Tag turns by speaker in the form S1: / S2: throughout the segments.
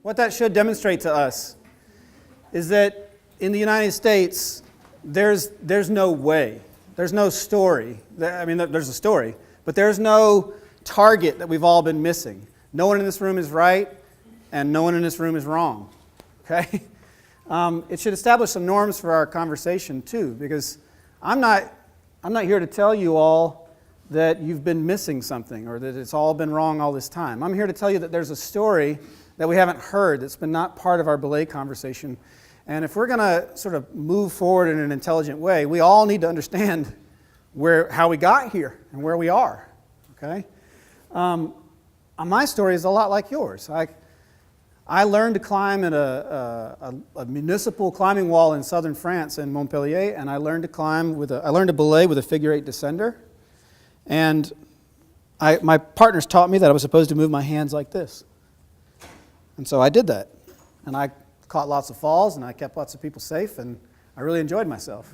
S1: What that should demonstrate to us is that in the United States, there's no way, there's no story. I mean, there's a story, but there's no target that we've all been missing. No one in this room is right, and no one in this room is wrong. Okay? It should establish some norms for our conversation too, because I'm not here to tell you all that you've been missing something or that it's all been wrong all this time. I'm here to tell you that there's a story that we haven't heard that's been not part of our belay conversation. And if we're going to sort of move forward in an intelligent way, we all need to understand how we got here and where we are. Okay? My story is a lot like yours. I learned to climb at a municipal climbing wall in southern France in Montpellier, and I learned to belay with a figure-8 descender. And my partners taught me that I was supposed to move my hands like this. And so I did that. And I caught lots of falls, and I kept lots of people safe, and I really enjoyed myself.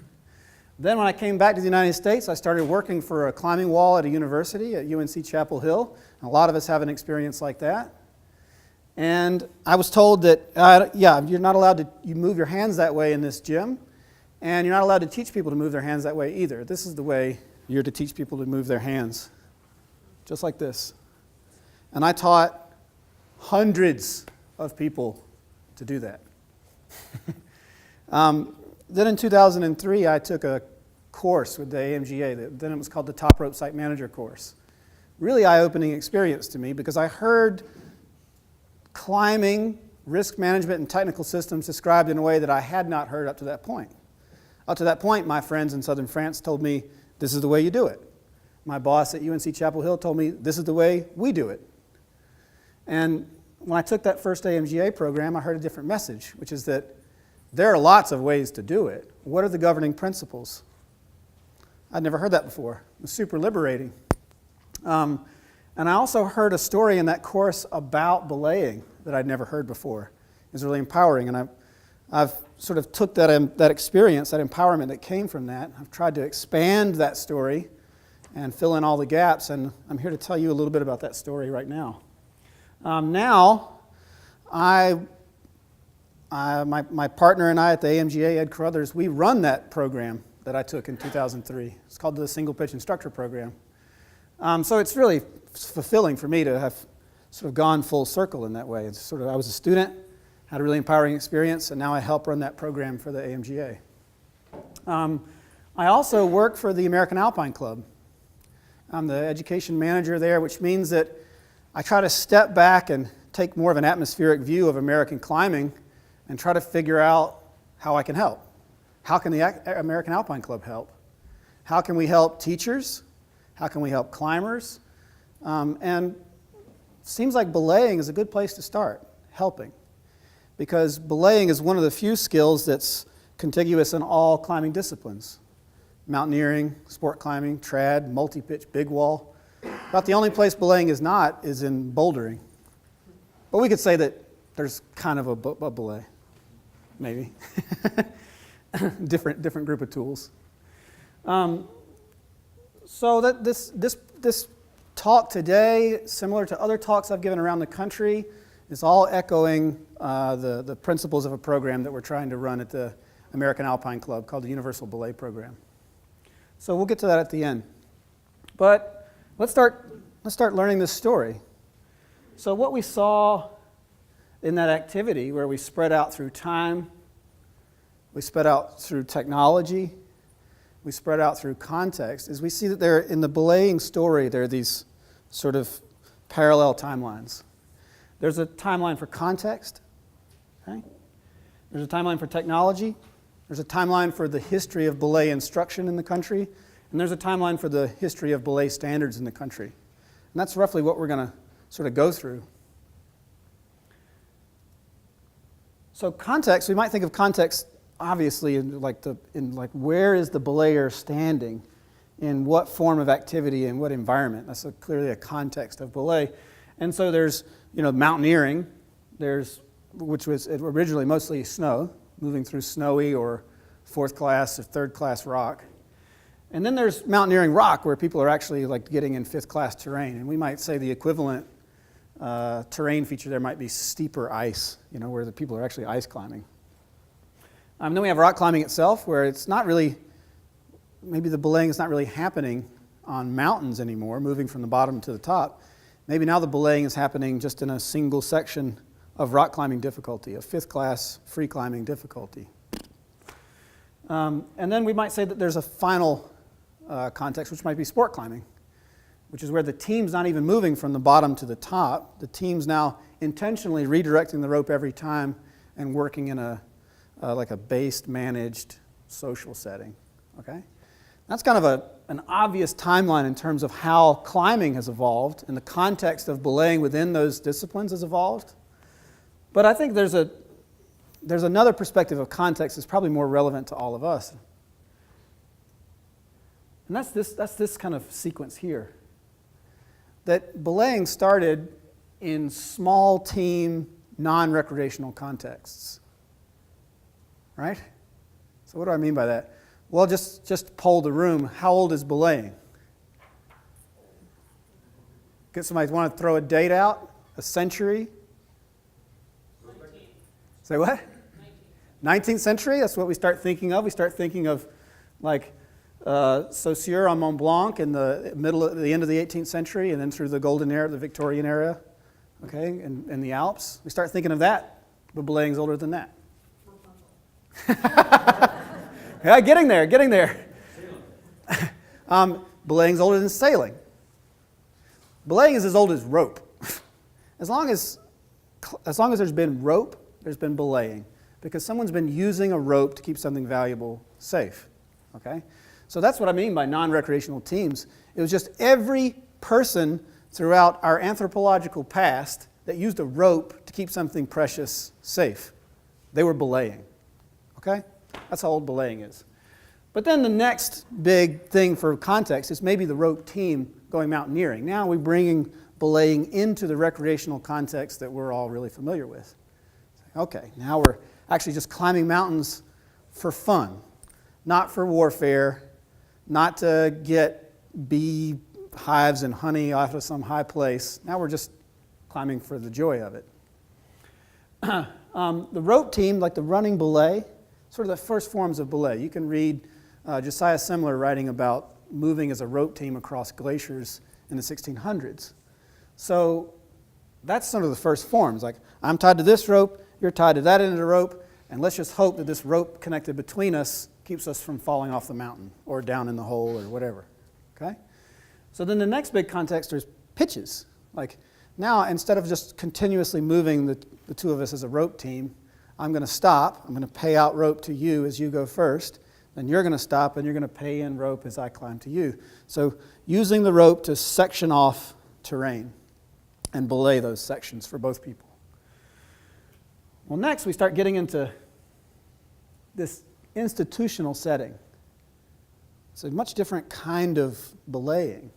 S1: Then when I came back to the United States, I started working for a climbing wall at a university at UNC Chapel Hill. And a lot of us have an experience like that. And I was told that, you're not allowed to move your hands that way in this gym, and you're not allowed to teach people to move their hands that way either. This is the way you're to teach people to move their hands, just like this. And I taught hundreds of people to do that. Then in 2003, I took a course with the AMGA. Then it was called the Top Rope Site Manager course. Really eye-opening experience to me because I heard climbing, risk management, and technical systems described in a way that I had not heard up to that point. Up to that point, my friends in southern France told me, this is the way you do it. My boss at UNC Chapel Hill told me, this is the way we do it. And when I took that first AMGA program, I heard a different message, which is that there are lots of ways to do it. What are the governing principles? I'd never heard that before. It was super liberating. And I also heard a story in that course about belaying that I'd never heard before. It was really empowering, and I've sort of took that experience, that empowerment that came from that. I've tried to expand that story and fill in all the gaps, and I'm here to tell you a little bit about that story right now. My partner and I at the AMGA, Ed Carruthers, we run that program that I took in 2003. It's called the Single Pitch Instructor Program. So it's really fulfilling for me to have sort of gone full circle in that way. It's sort of, I was a student, had a really empowering experience, and now I help run that program for the AMGA. I also work for the American Alpine Club. I'm the education manager there, which means that I try to step back and take more of an atmospheric view of American climbing and try to figure out how I can help. How can the American Alpine Club help? How can we help teachers? How can we help climbers? And it seems like belaying is a good place to start, helping. Because belaying is one of the few skills that's contiguous in all climbing disciplines. Mountaineering, sport climbing, trad, multi-pitch, big wall. About the only place belaying is not is in bouldering. But we could say that there's kind of a belay, maybe. different group of tools. So that this talk today, similar to other talks I've given around the country, is all echoing the principles of a program that we're trying to run at the American Alpine Club called the Universal Belay Program. So we'll get to that at the end. But let's start learning this story. So what we saw in that activity where we spread out through time, we spread out through technology, we spread out through context, is we see that there in the belaying story there are these sort of parallel timelines. There's a timeline for context, okay? There's a timeline for technology, there's a timeline for the history of belay instruction in the country, and there's a timeline for the history of belay standards in the country. And that's roughly what we're going to sort of go through. So context, we might think of context obviously in where is the belayer standing, in what form of activity and what environment. That's clearly a context of belay. And so there's mountaineering, which was originally mostly snow, moving through snowy or fourth class or third class rock. And then there's mountaineering rock, where people are actually like getting in fifth class terrain. And we might say the equivalent terrain feature there might be steeper ice, where the people are actually ice climbing. Then we have rock climbing itself, where it's not really, maybe the belaying is not really happening on mountains anymore, moving from the bottom to the top. Maybe now the belaying is happening just in a single section of rock climbing difficulty, a 5th class free climbing difficulty. And then we might say that there's a final context, which might be sport climbing, which is where the team's not even moving from the bottom to the top. The team's now intentionally redirecting the rope every time and working in a like a based, managed, social setting. Okay, that's kind of an obvious timeline in terms of how climbing has evolved and the context of belaying within those disciplines has evolved. But I think there's another perspective of context that's probably more relevant to all of us. And that's this kind of sequence here. That belaying started in small team, non-recreational contexts. Right? So what do I mean by that? Well, just poll the room. How old is belaying? Get somebody want to throw a date out? A century?
S2: 19.
S1: Say what? 19th century? That's what we start thinking of. We start thinking of like Saussure on Mont Blanc in the end of the 18th century, and then through the Golden Era, the Victorian era, okay, and the Alps. We start thinking of that, but belaying's older than that. Yeah, getting there. Belaying's older than sailing. Belaying is as old as rope. As long as there's been rope, there's been belaying, because someone's been using a rope to keep something valuable safe. Okay, so that's what I mean by non-recreational teams. It was just every person throughout our anthropological past that used a rope to keep something precious safe. They were belaying. Okay? That's how old belaying is. But then the next big thing for context is maybe the rope team going mountaineering. Now we're bringing belaying into the recreational context that we're all really familiar with. Okay, now we're actually just climbing mountains for fun, not for warfare, not to get bee hives and honey off of some high place. Now we're just climbing for the joy of it. The rope team, like the running belay, sort of the first forms of belay. You can read Josiah Semler writing about moving as a rope team across glaciers in the 1600s. So that's sort of the first forms. Like, I'm tied to this rope, you're tied to that end of the rope, and let's just hope that this rope connected between us keeps us from falling off the mountain or down in the hole or whatever. Okay? So then the next big context is pitches. Like, now instead of just continuously moving the two of us as a rope team, I'm going to stop. I'm going to pay out rope to you as you go first. Then you're going to stop and you're going to pay in rope as I climb to you. So using the rope to section off terrain and belay those sections for both people. Well, next we start getting into this institutional setting. It's a much different kind of belaying.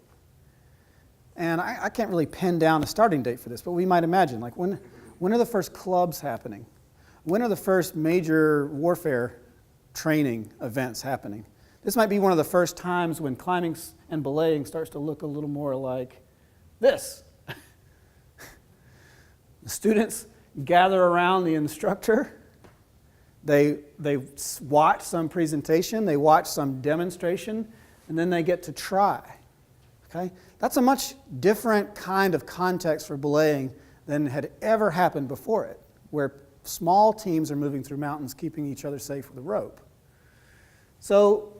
S1: And I can't really pin down a starting date for this, but we might imagine, like when are the first clubs happening? When are the first major warfare training events happening? This might be one of the first times when climbing and belaying starts to look a little more like this. The students gather around the instructor. They watch some presentation, they watch some demonstration, and then they get to try. Okay? That's a much different kind of context for belaying than had ever happened before it, where small teams are moving through mountains, keeping each other safe with a rope. So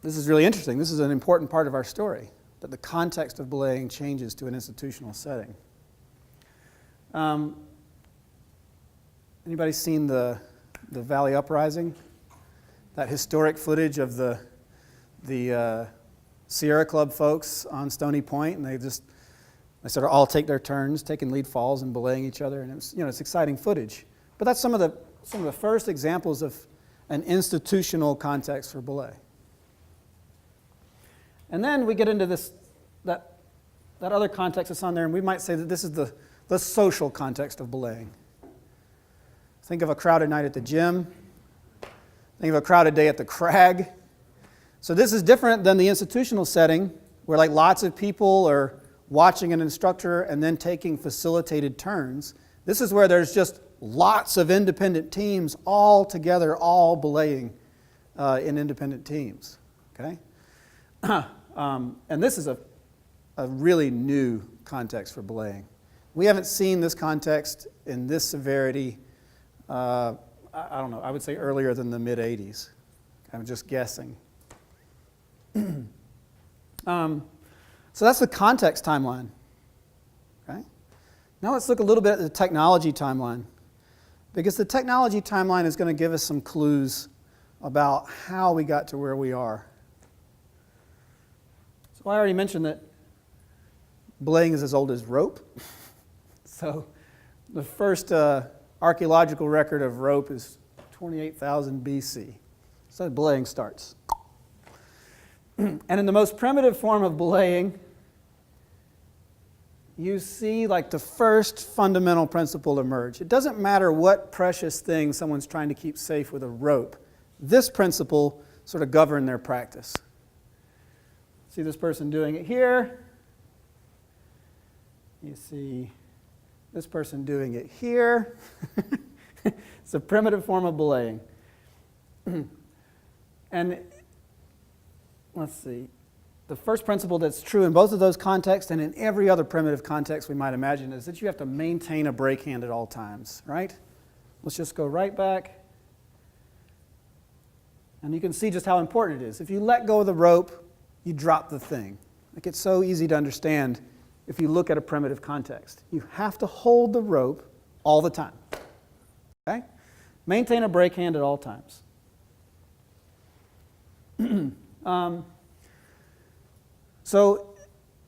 S1: this is really interesting. This is an important part of our story, that the context of belaying changes to an institutional setting. Anybody seen the Valley Uprising? That historic footage of the Sierra Club folks on Stony Point, and they sort of all take their turns taking lead falls and belaying each other, and it's exciting footage. But that's some of the first examples of an institutional context for belay. And then we get into that other context that's on there, and we might say that this is the social context of belaying. Think of a crowded night at the gym. Think of a crowded day at the crag. So this is different than the institutional setting, where like lots of people are watching an instructor and then taking facilitated turns. This is where there's just lots of independent teams all together, all belaying in independent teams. Okay? And this is a really new context for belaying. We haven't seen this context in this severity, I don't know, I would say earlier than the mid-'80s. I'm just guessing. So that's the context timeline. Okay? Now let's look a little bit at the technology timeline, because the technology timeline is going to give us some clues about how we got to where we are. So I already mentioned that belaying is as old as rope. So the first archaeological record of rope is 28,000 BC. So belaying starts. And in the most primitive form of belaying, you see like the first fundamental principle emerge. It doesn't matter what precious thing someone's trying to keep safe with a rope. This principle sort of governed their practice. See this person doing it here. You see this person doing it here. It's a primitive form of belaying. And let's see. The first principle that's true in both of those contexts and in every other primitive context we might imagine is that you have to maintain a brake hand at all times, right? Let's just go right back. And you can see just how important it is. If you let go of the rope, you drop the thing. Like it's so easy to understand if you look at a primitive context. You have to hold the rope all the time. Okay? Maintain a brake hand at all times. So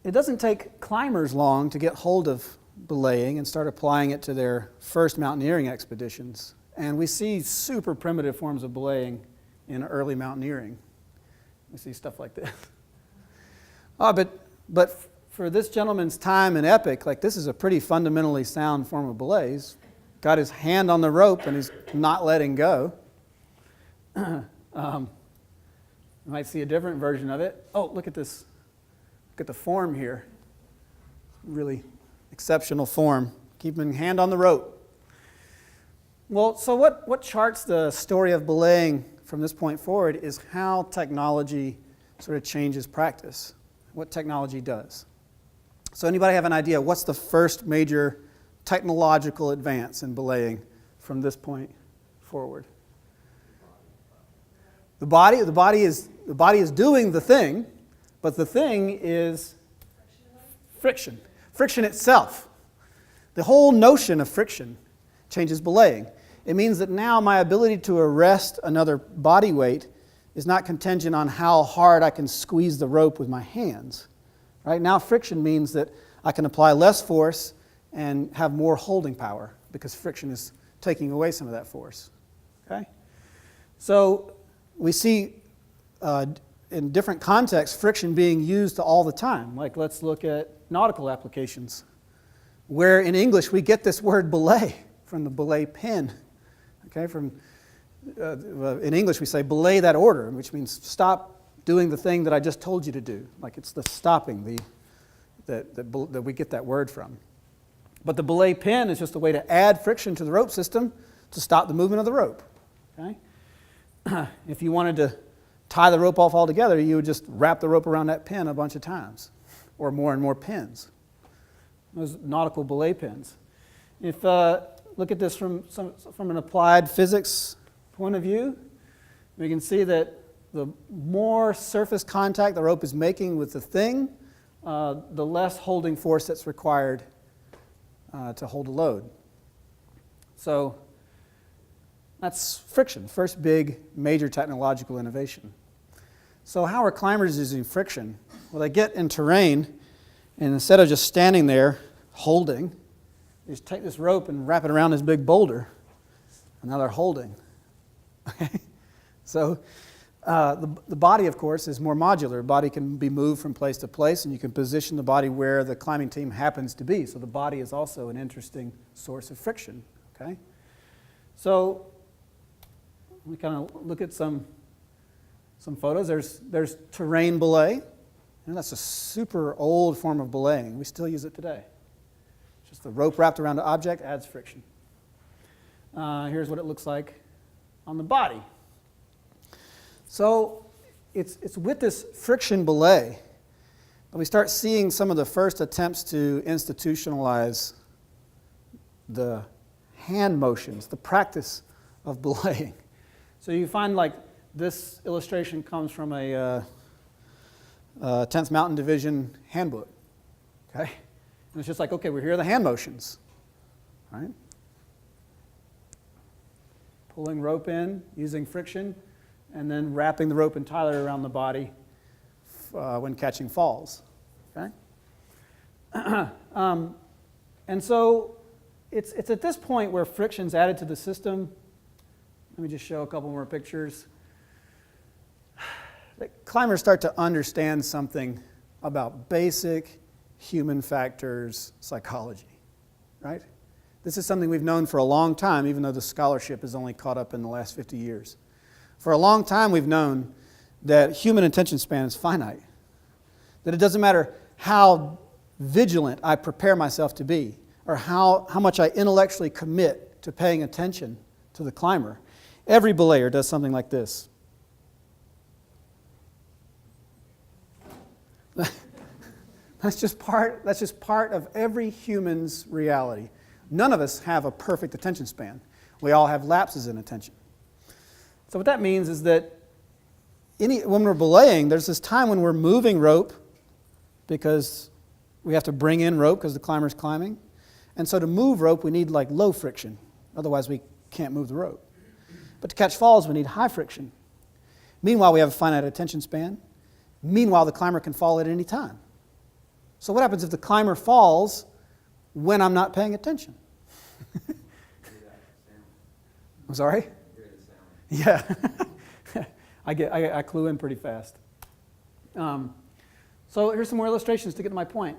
S1: it doesn't take climbers long to get hold of belaying and start applying it to their first mountaineering expeditions. And we see super primitive forms of belaying in early mountaineering. We see stuff like this. But for this gentleman's time and epic, like this is a pretty fundamentally sound form of belay. He's got his hand on the rope and he's not letting go. You might see a different version of it. Oh, look at this. Look at the form here. Really exceptional form. Keeping hand on the rope. Well, so what charts the story of belaying from this point forward is how technology sort of changes practice. What technology does. So anybody have an idea? What's the first major technological advance in belaying from this point forward? The body is doing the thing, but the thing is friction. Friction itself. The whole notion of friction changes belaying. It means that now my ability to arrest another body weight is not contingent on how hard I can squeeze the rope with my hands. Right? Now friction means that I can apply less force and have more holding power because friction is taking away some of that force. Okay? So we see in different contexts friction being used all the time. Like let's look at nautical applications, where in English we get this word belay from the belay pin. Okay? In English we say belay that order, which means stop doing the thing that I just told you to do. Like it's the stopping that we get that word from. But the belay pin is just a way to add friction to the rope system to stop the movement of the rope. Okay? If you wanted to tie the rope off altogether, you would just wrap the rope around that pin a bunch of times, or more and more pins. Those nautical belay pins. If look at this from an applied physics point of view, we can see that the more surface contact the rope is making with the thing, the less holding force that's required to hold a load. So that's friction, first big major technological innovation. So how are climbers using friction? Well, they get in terrain, and instead of just standing there holding, they just take this rope and wrap it around this big boulder, and now they're holding. Okay? So the body, of course, is more modular. The body can be moved from place to place, and you can position the body where the climbing team happens to be. So the body is also an interesting source of friction. Okay? So we kind of look at some photos. There's terrain belay. And that's a super old form of belaying. We still use it today. Just the rope wrapped around an object adds friction. Here's what it looks like on the body. So it's with this friction belay that we start seeing some of the first attempts to institutionalize the hand motions, the practice of belaying. So you find like this illustration comes from a 10th Mountain Division handbook. Okay? And it's just like, okay, here are the hand motions. Right? Pulling rope in, using friction, and then wrapping the rope entirely around the body when catching falls. Okay? And so it's at this point where friction's added to the system. Let me just show a couple more pictures. Climbers start to understand something about basic human factors psychology, right? This is something we've known for a long time, even though the scholarship is only caught up in the last 50 years. For a long time, we've known that human attention span is finite, that it doesn't matter how vigilant I prepare myself to be, or how much I intellectually commit to paying attention to the climber. Every belayer does something like this. That's just part of every human's reality. None of us have a perfect attention span. We all have lapses in attention. So what that means is that when we're belaying, there's this time when we're moving rope because we have to bring in rope because the climber's climbing. And so to move rope, we need like low friction. Otherwise, we can't move the rope. But to catch falls, we need high friction. Meanwhile, we have a finite attention span. Meanwhile, the climber can fall at any time. So what happens if the climber falls when I'm not paying attention? I'm sorry? Yeah. I clue in pretty fast. So here's some more illustrations to get to my point.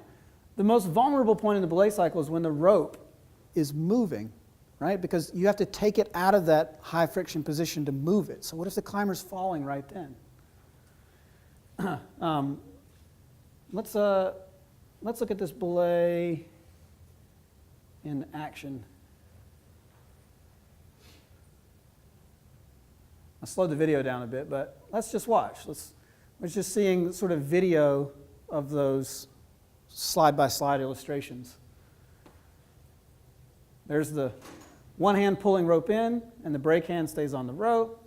S1: The most vulnerable point in the belay cycle is when the rope is moving, right? Because you have to take it out of that high friction position to move it. So what if the climber's falling right then? Let's look at this belay in action. I slowed the video down a bit, but let's just watch. We're just seeing sort of video of those slide-by-slide illustrations. There's the one hand pulling rope in, and the brake hand stays on the rope.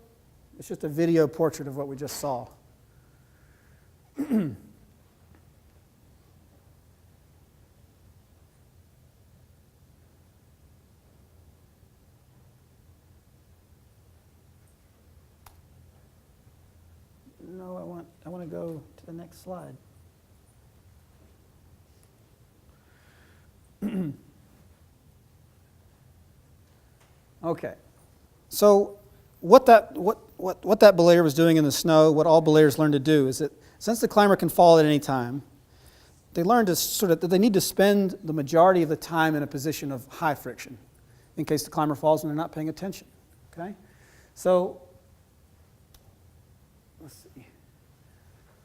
S1: It's just a video portrait of what we just saw. No, I want to go to the next slide. Okay. So what that belayer was doing in the snow, what all belayers learn to do is that since the climber can fall at any time, they learn to that they need to spend the majority of the time in a position of high friction in case the climber falls and they're not paying attention. Okay? So let's see.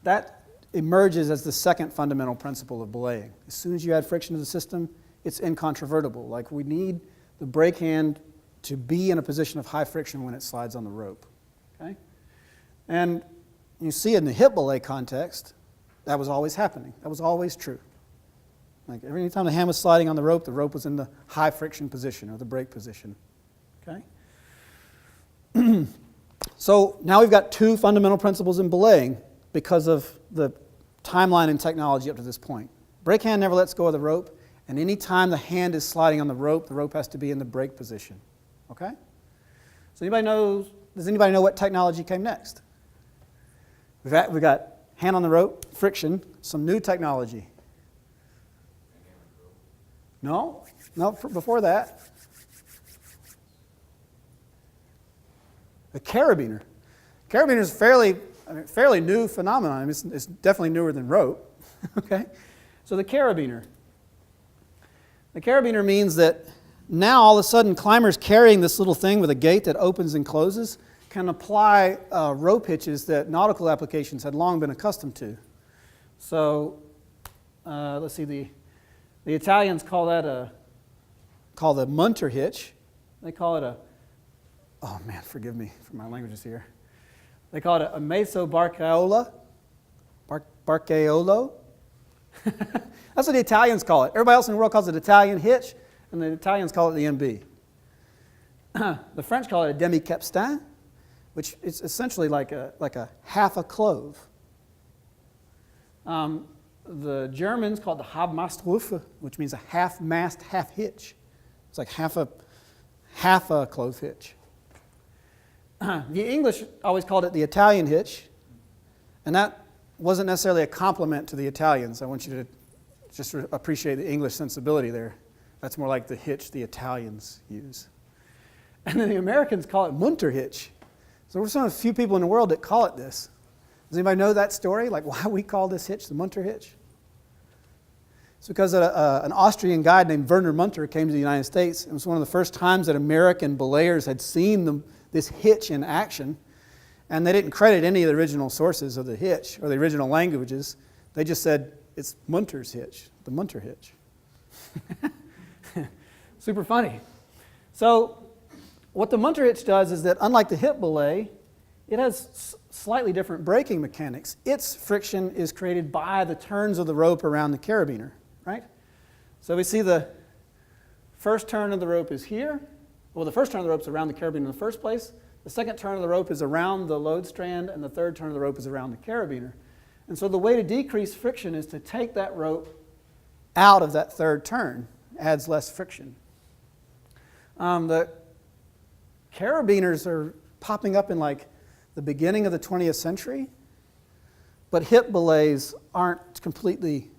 S1: That emerges as the second fundamental principle of belaying. As soon as you add friction to the system, it's incontrovertible. Like we need the brake hand to be in a position of high friction when it slides on the rope. Okay? And you see in the hip belay context, that was always happening. That was always true. Like every time the hand was sliding on the rope was in the high friction position or the brake position. Okay? So now we've got two fundamental principles in belaying because of the timeline and technology up to this point. Brake hand never lets go of the rope, and any time the hand is sliding on the rope has to be in the brake position. Okay? So does anybody know what technology came next? We've got hand on the rope, friction, some new technology. No, before that. The carabiner. Carabiner is fairly new phenomenon. I mean, it's definitely newer than rope. Okay? So the carabiner. The carabiner means that now all of a sudden climbers carrying this little thing with a gate that opens and closes can apply rope hitches that nautical applications had long been accustomed to. So let's see, the Italians call the Munter hitch. They call it oh man, forgive me for my languages here. They call it a meso barcaiola. Barcaiolo. That's what the Italians call it. Everybody else in the world calls it Italian hitch, and the Italians call it the MB. The French call it a demi-capstan, which is essentially like a half a clove. The Germans call it the Halbmastruf, which means a half mast, half hitch. It's like half a clove hitch. The English always called it the Italian hitch, and that wasn't necessarily a compliment to the Italians. I want you to just appreciate the English sensibility there. That's more like the hitch the Italians use. And then the Americans call it Munter hitch. So we're some of the few people in the world that call it this. Does anybody know that story? Like why we call this hitch the Munter hitch? It's because an Austrian guide named Werner Munter came to the United States. It was one of the first times that American belayers had seen this hitch in action. And they didn't credit any of the original sources of the hitch or the original languages. They just said, it's Munter's hitch, the Munter hitch. Super funny. So what the Munter hitch does is that unlike the hip belay, it has slightly different braking mechanics. Its friction is created by the turns of the rope around the carabiner, right? So we see the first turn of the rope is here. Well, the first turn of the rope is around the carabiner in the first place. The second turn of the rope is around the load strand, and the third turn of the rope is around the carabiner. And so the way to decrease friction is to take that rope out of that third turn. Adds less friction. The carabiners are popping up in like the beginning of the 20th century, but hip belays aren't completely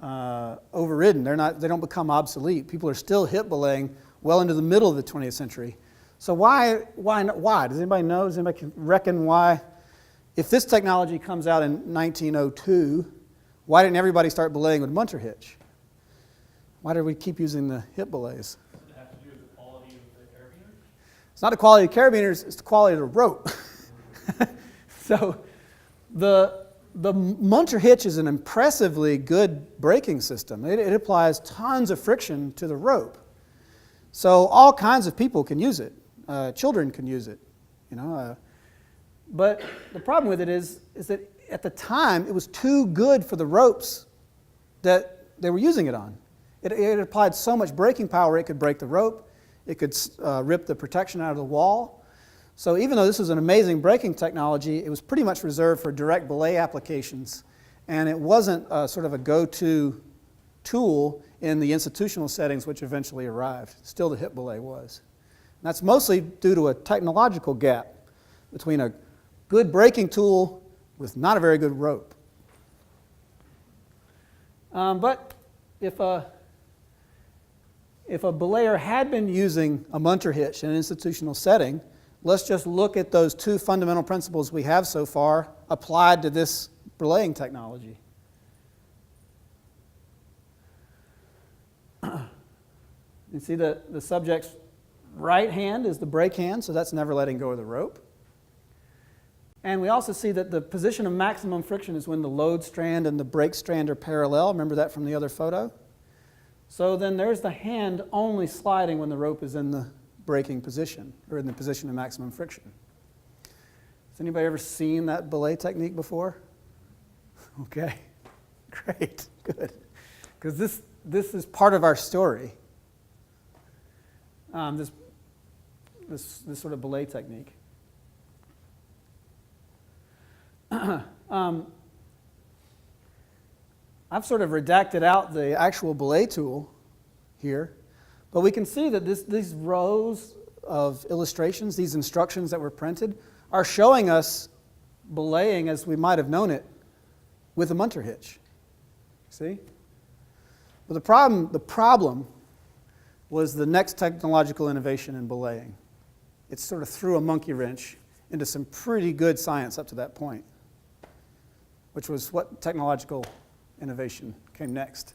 S1: overridden. They don't become obsolete. People are still hip belaying well into the middle of the 20th century. So why? Does anybody know? Does anybody reckon why? If this technology comes out in 1902, why didn't everybody start belaying with Munter hitch? Why did we keep using the hip belays?
S2: Does it have to do with the quality of the carabiner?
S1: It's not the quality of the carabiners, it's the quality of the rope. So the Munter hitch is an impressively good braking system. It applies tons of friction to the rope. So all kinds of people can use it. Children can use it, but the problem with it is that at the time it was too good for the ropes that they were using it on. It applied so much braking power it could break the rope, it could rip the protection out of the wall. So even though this was an amazing braking technology, it was pretty much reserved for direct belay applications, and it wasn't sort of a go-to tool in the institutional settings which eventually arrived. Still the hip belay was. And that's mostly due to a technological gap between a good braking tool with not a very good rope. But if a belayer had been using a Munter hitch in an institutional setting, let's just look at those two fundamental principles we have so far applied to this belaying technology. You see the subject's right hand is the brake hand, so that's never letting go of the rope. And we also see that the position of maximum friction is when the load strand and the brake strand are parallel. Remember that from the other photo? So then there's the hand only sliding when the rope is in the braking position, or in the position of maximum friction. Has anybody ever seen that belay technique before? Okay, great, good. Because this is part of our story. This sort of belay technique. I've sort of redacted out the actual belay tool here, but we can see that these rows of illustrations, these instructions that were printed, are showing us belaying as we might have known it with a Munter hitch. See? But the problem was the next technological innovation in belaying. It sort of threw a monkey wrench into some pretty good science up to that point, which was what technological innovation came next.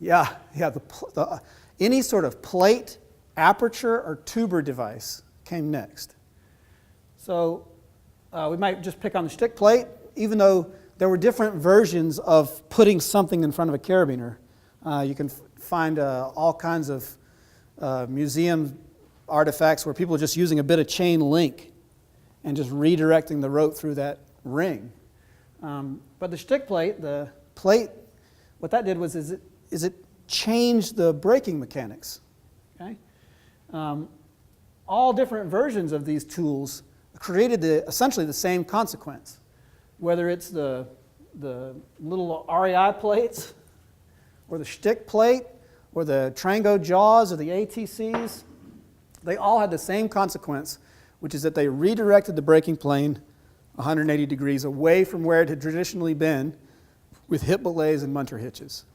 S1: Yeah. Any sort of plate, aperture, or tuber device came next. So we might just pick on the stick plate, even though there were different versions of putting something in front of a carabiner. You can find all kinds of museum artifacts where people are just using a bit of chain link and just redirecting the rope through that ring. But the stick plate, what that did was it changed the braking mechanics. Okay? All different versions of these tools created essentially the same consequence. Whether it's the little REI plates, or the stick plate, or the Trango jaws, or the ATCs, they all had the same consequence, which is that they redirected the braking plane 180 degrees away from where it had traditionally been with hip belays and munter hitches.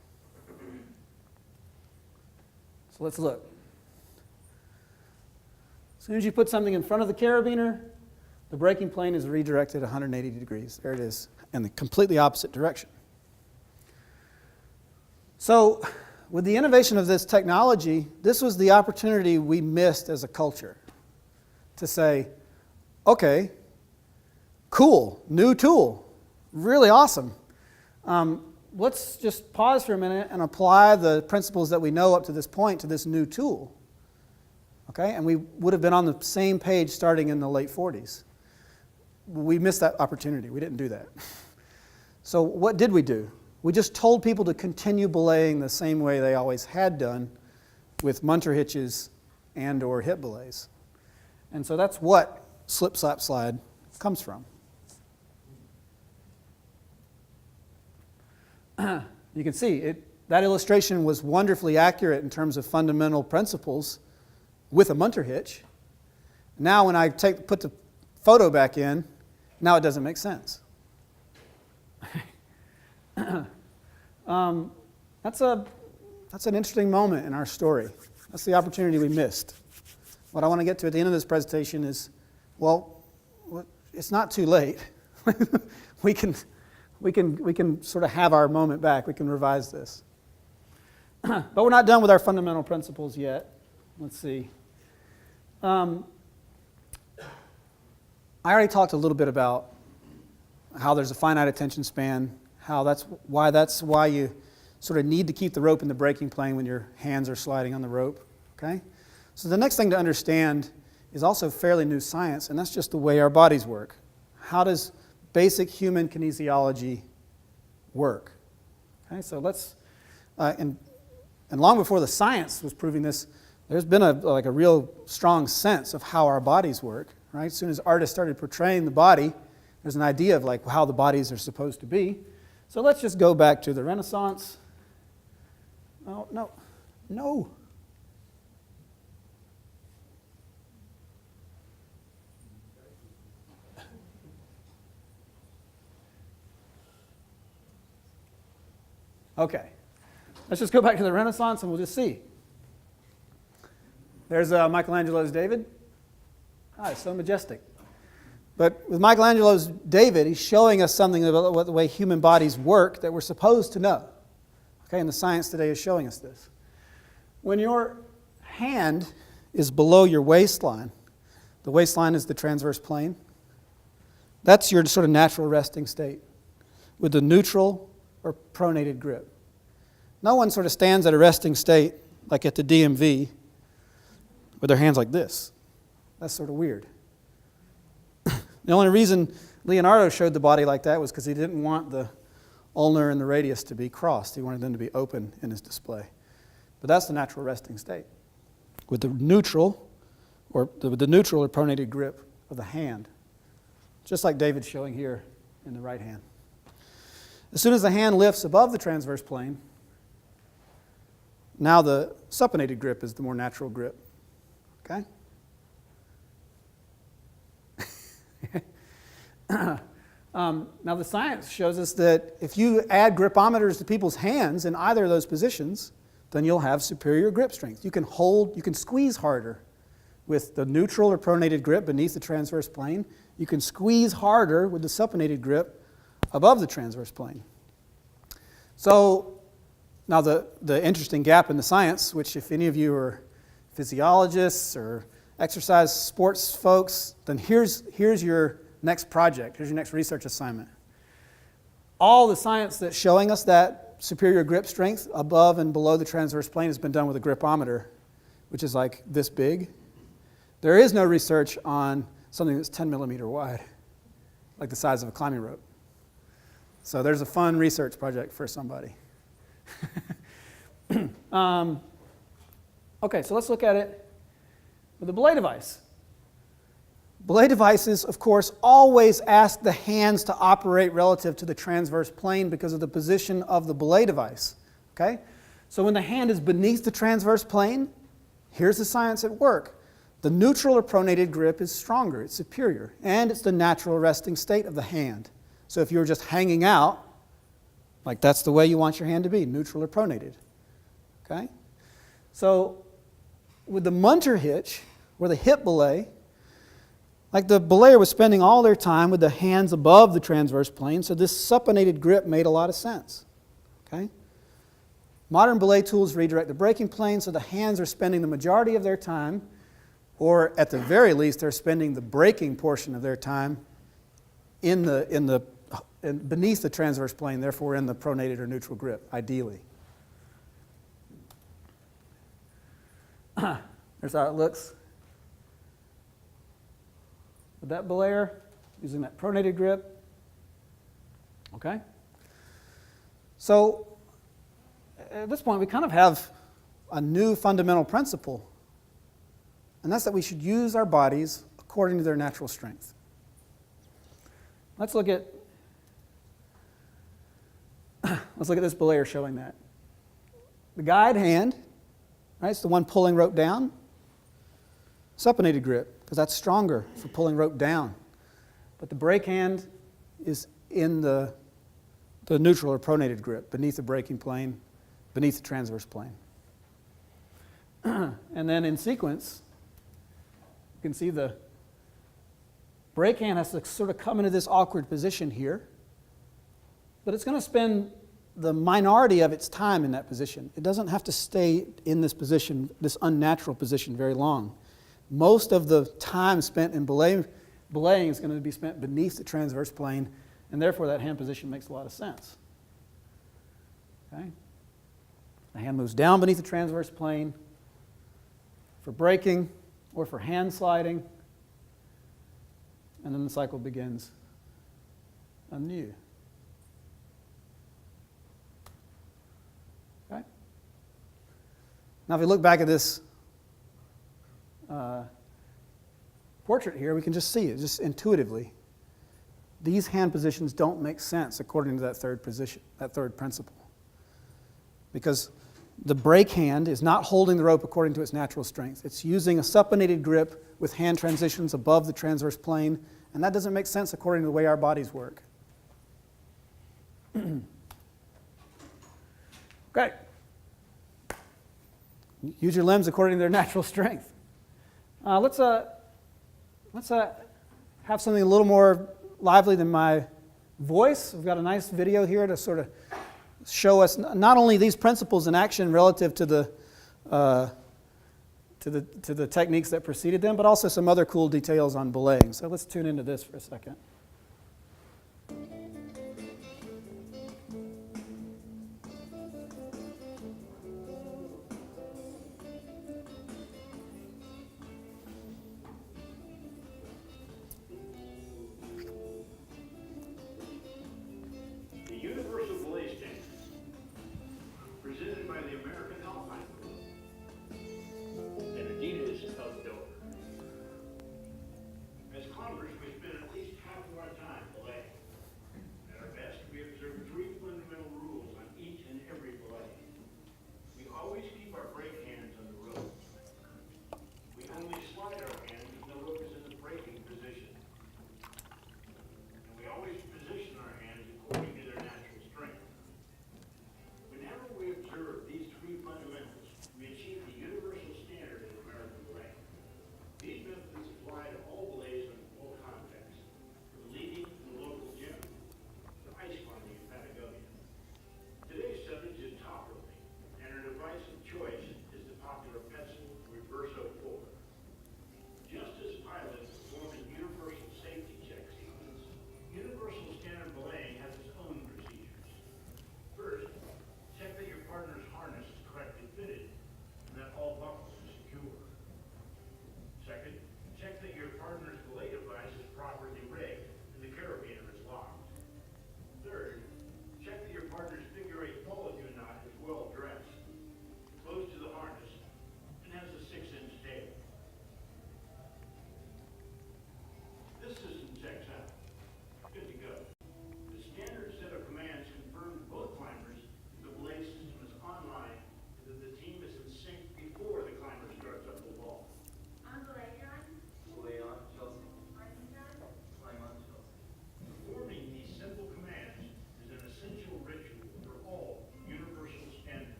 S1: So let's look. As soon as you put something in front of the carabiner, the braking plane is redirected 180 degrees. There it is, in the completely opposite direction. So, with the innovation of this technology, this was the opportunity we missed as a culture to say, okay, cool, new tool, really awesome. Let's just pause for a minute and apply the principles that we know up to this point to this new tool. Okay, and we would have been on the same page starting in the late 40s. We missed that opportunity. We didn't do that. So what did we do? We just told people to continue belaying the same way they always had done with munter hitches and or hip belays. And so that's what slip, slap, slide comes from. You can see that illustration was wonderfully accurate in terms of fundamental principles with a munter hitch. Now when I put the photo back in, now it doesn't make sense. That's an interesting moment in our story. That's the opportunity we missed. What I want to get to at the end of this presentation is, well, it's not too late. we can sort of have our moment back. We can revise this. But we're not done with our fundamental principles yet. Let's see. I already talked a little bit about how there's a finite attention span, how that's why you sort of need to keep the rope in the braking plane when your hands are sliding on the rope. Okay? So the next thing to understand is also fairly new science, and that's just the way our bodies work. How does basic human kinesiology work? Okay, so let's, and long before the science was proving this, there's been a real strong sense of how our bodies work. Right? As soon as artists started portraying the body, there's an idea of like how the bodies are supposed to be. So let's just go back to the Renaissance. Oh, no. Okay, let's just go back to the Renaissance and we'll just see. There's Michelangelo's David. Ah, it's so majestic. But with Michelangelo's David, he's showing us something about the way human bodies work that we're supposed to know. Okay, and the science today is showing us this. When your hand is below your waistline, the waistline is the transverse plane, that's your sort of natural resting state with the neutral or pronated grip. No one sort of stands at a resting state like at the DMV with their hands like this. That's sort of weird. The only reason Leonardo showed the body like that was because he didn't want the ulnar and the radius to be crossed. He wanted them to be open in his display. But that's the natural resting state with the neutral or pronated grip of the hand, just like David's showing here in the right hand. As soon as the hand lifts above the transverse plane, now the supinated grip is the more natural grip. Okay? Now the science shows us that if you add gripometers to people's hands in either of those positions, then you'll have superior grip strength. You can squeeze harder with the neutral or pronated grip beneath the transverse plane. You can squeeze harder with the supinated grip above the transverse plane. So now the interesting gap in the science, which if any of you are physiologists or exercise sports folks, then here's your Next project. Here's your next research assignment. All the science that's showing us that superior grip strength above and below the transverse plane has been done with a gripometer, which is like this big. There is no research on something that's 10 millimeter wide, like the size of a climbing rope. So there's a fun research project for somebody. Okay, so let's look at it with a belay device. Belay devices, of course, always ask the hands to operate relative to the transverse plane because of the position of the belay device. Okay? So when the hand is beneath the transverse plane, here's the science at work. The neutral or pronated grip is stronger, it's superior, and it's the natural resting state of the hand. So if you were just hanging out, like that's the way you want your hand to be, neutral or pronated. Okay? So with the Munter hitch, or the hip belay, like the belayer was spending all their time with the hands above the transverse plane, so this supinated grip made a lot of sense. Okay? Modern belay tools redirect the braking plane, so the hands are spending the majority of their time, or at the very least, they're spending the braking portion of their time beneath the transverse plane, therefore in the pronated or neutral grip, ideally. There's how it looks. With that belayer, using that pronated grip. Okay? So, at this point, we kind of have a new fundamental principle, and that's that we should use our bodies according to their natural strength. Let's look at this belayer showing that. The guide hand, right, it's the one pulling rope down. Supinated grip, because that's stronger for pulling rope down. But the brake hand is in the neutral or pronated grip, beneath the braking plane, beneath the transverse plane. And then in sequence, you can see the brake hand has to sort of come into this awkward position here, but it's going to spend the minority of its time in that position. It doesn't have to stay in this position, this unnatural position, very long. Most of the time spent in belaying is going to be spent beneath the transverse plane, and therefore that hand position makes a lot of sense. Okay? The hand moves down beneath the transverse plane for braking or for hand sliding, and then the cycle begins anew. Okay? Now if we look back at this portrait here, we can just see it, just intuitively. These hand positions don't make sense according to that third position, that third principle. Because the brake hand is not holding the rope according to its natural strength. It's using a supinated grip with hand transitions above the transverse plane, and that doesn't make sense according to the way our bodies work. Okay. Use your limbs according to their natural strength. Let's have something a little more lively than my voice. We've got a nice video here to sort of show us not only these principles in action relative to the techniques that preceded them, but also some other cool details on belaying. So let's tune into this for a second.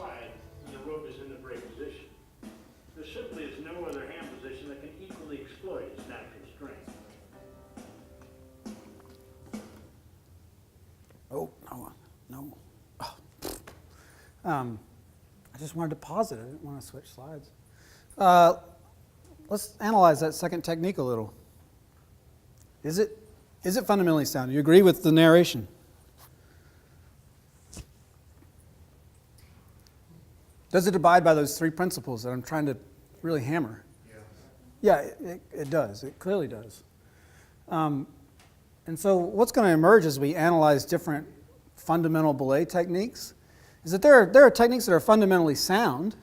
S3: slide when the rope is in the brake position. There simply is no other hand position that can equally exploit its natural strength.
S1: Oh, no. Oh. I just wanted to pause it. I didn't want to switch slides. Let's analyze that second technique a little. Is it fundamentally sound? Do you agree with the narration? Does it abide by those three principles that I'm trying to really hammer? Yeah, it does. It clearly does. And so what's going to emerge as we analyze different fundamental belay techniques is that there are techniques that are fundamentally sound,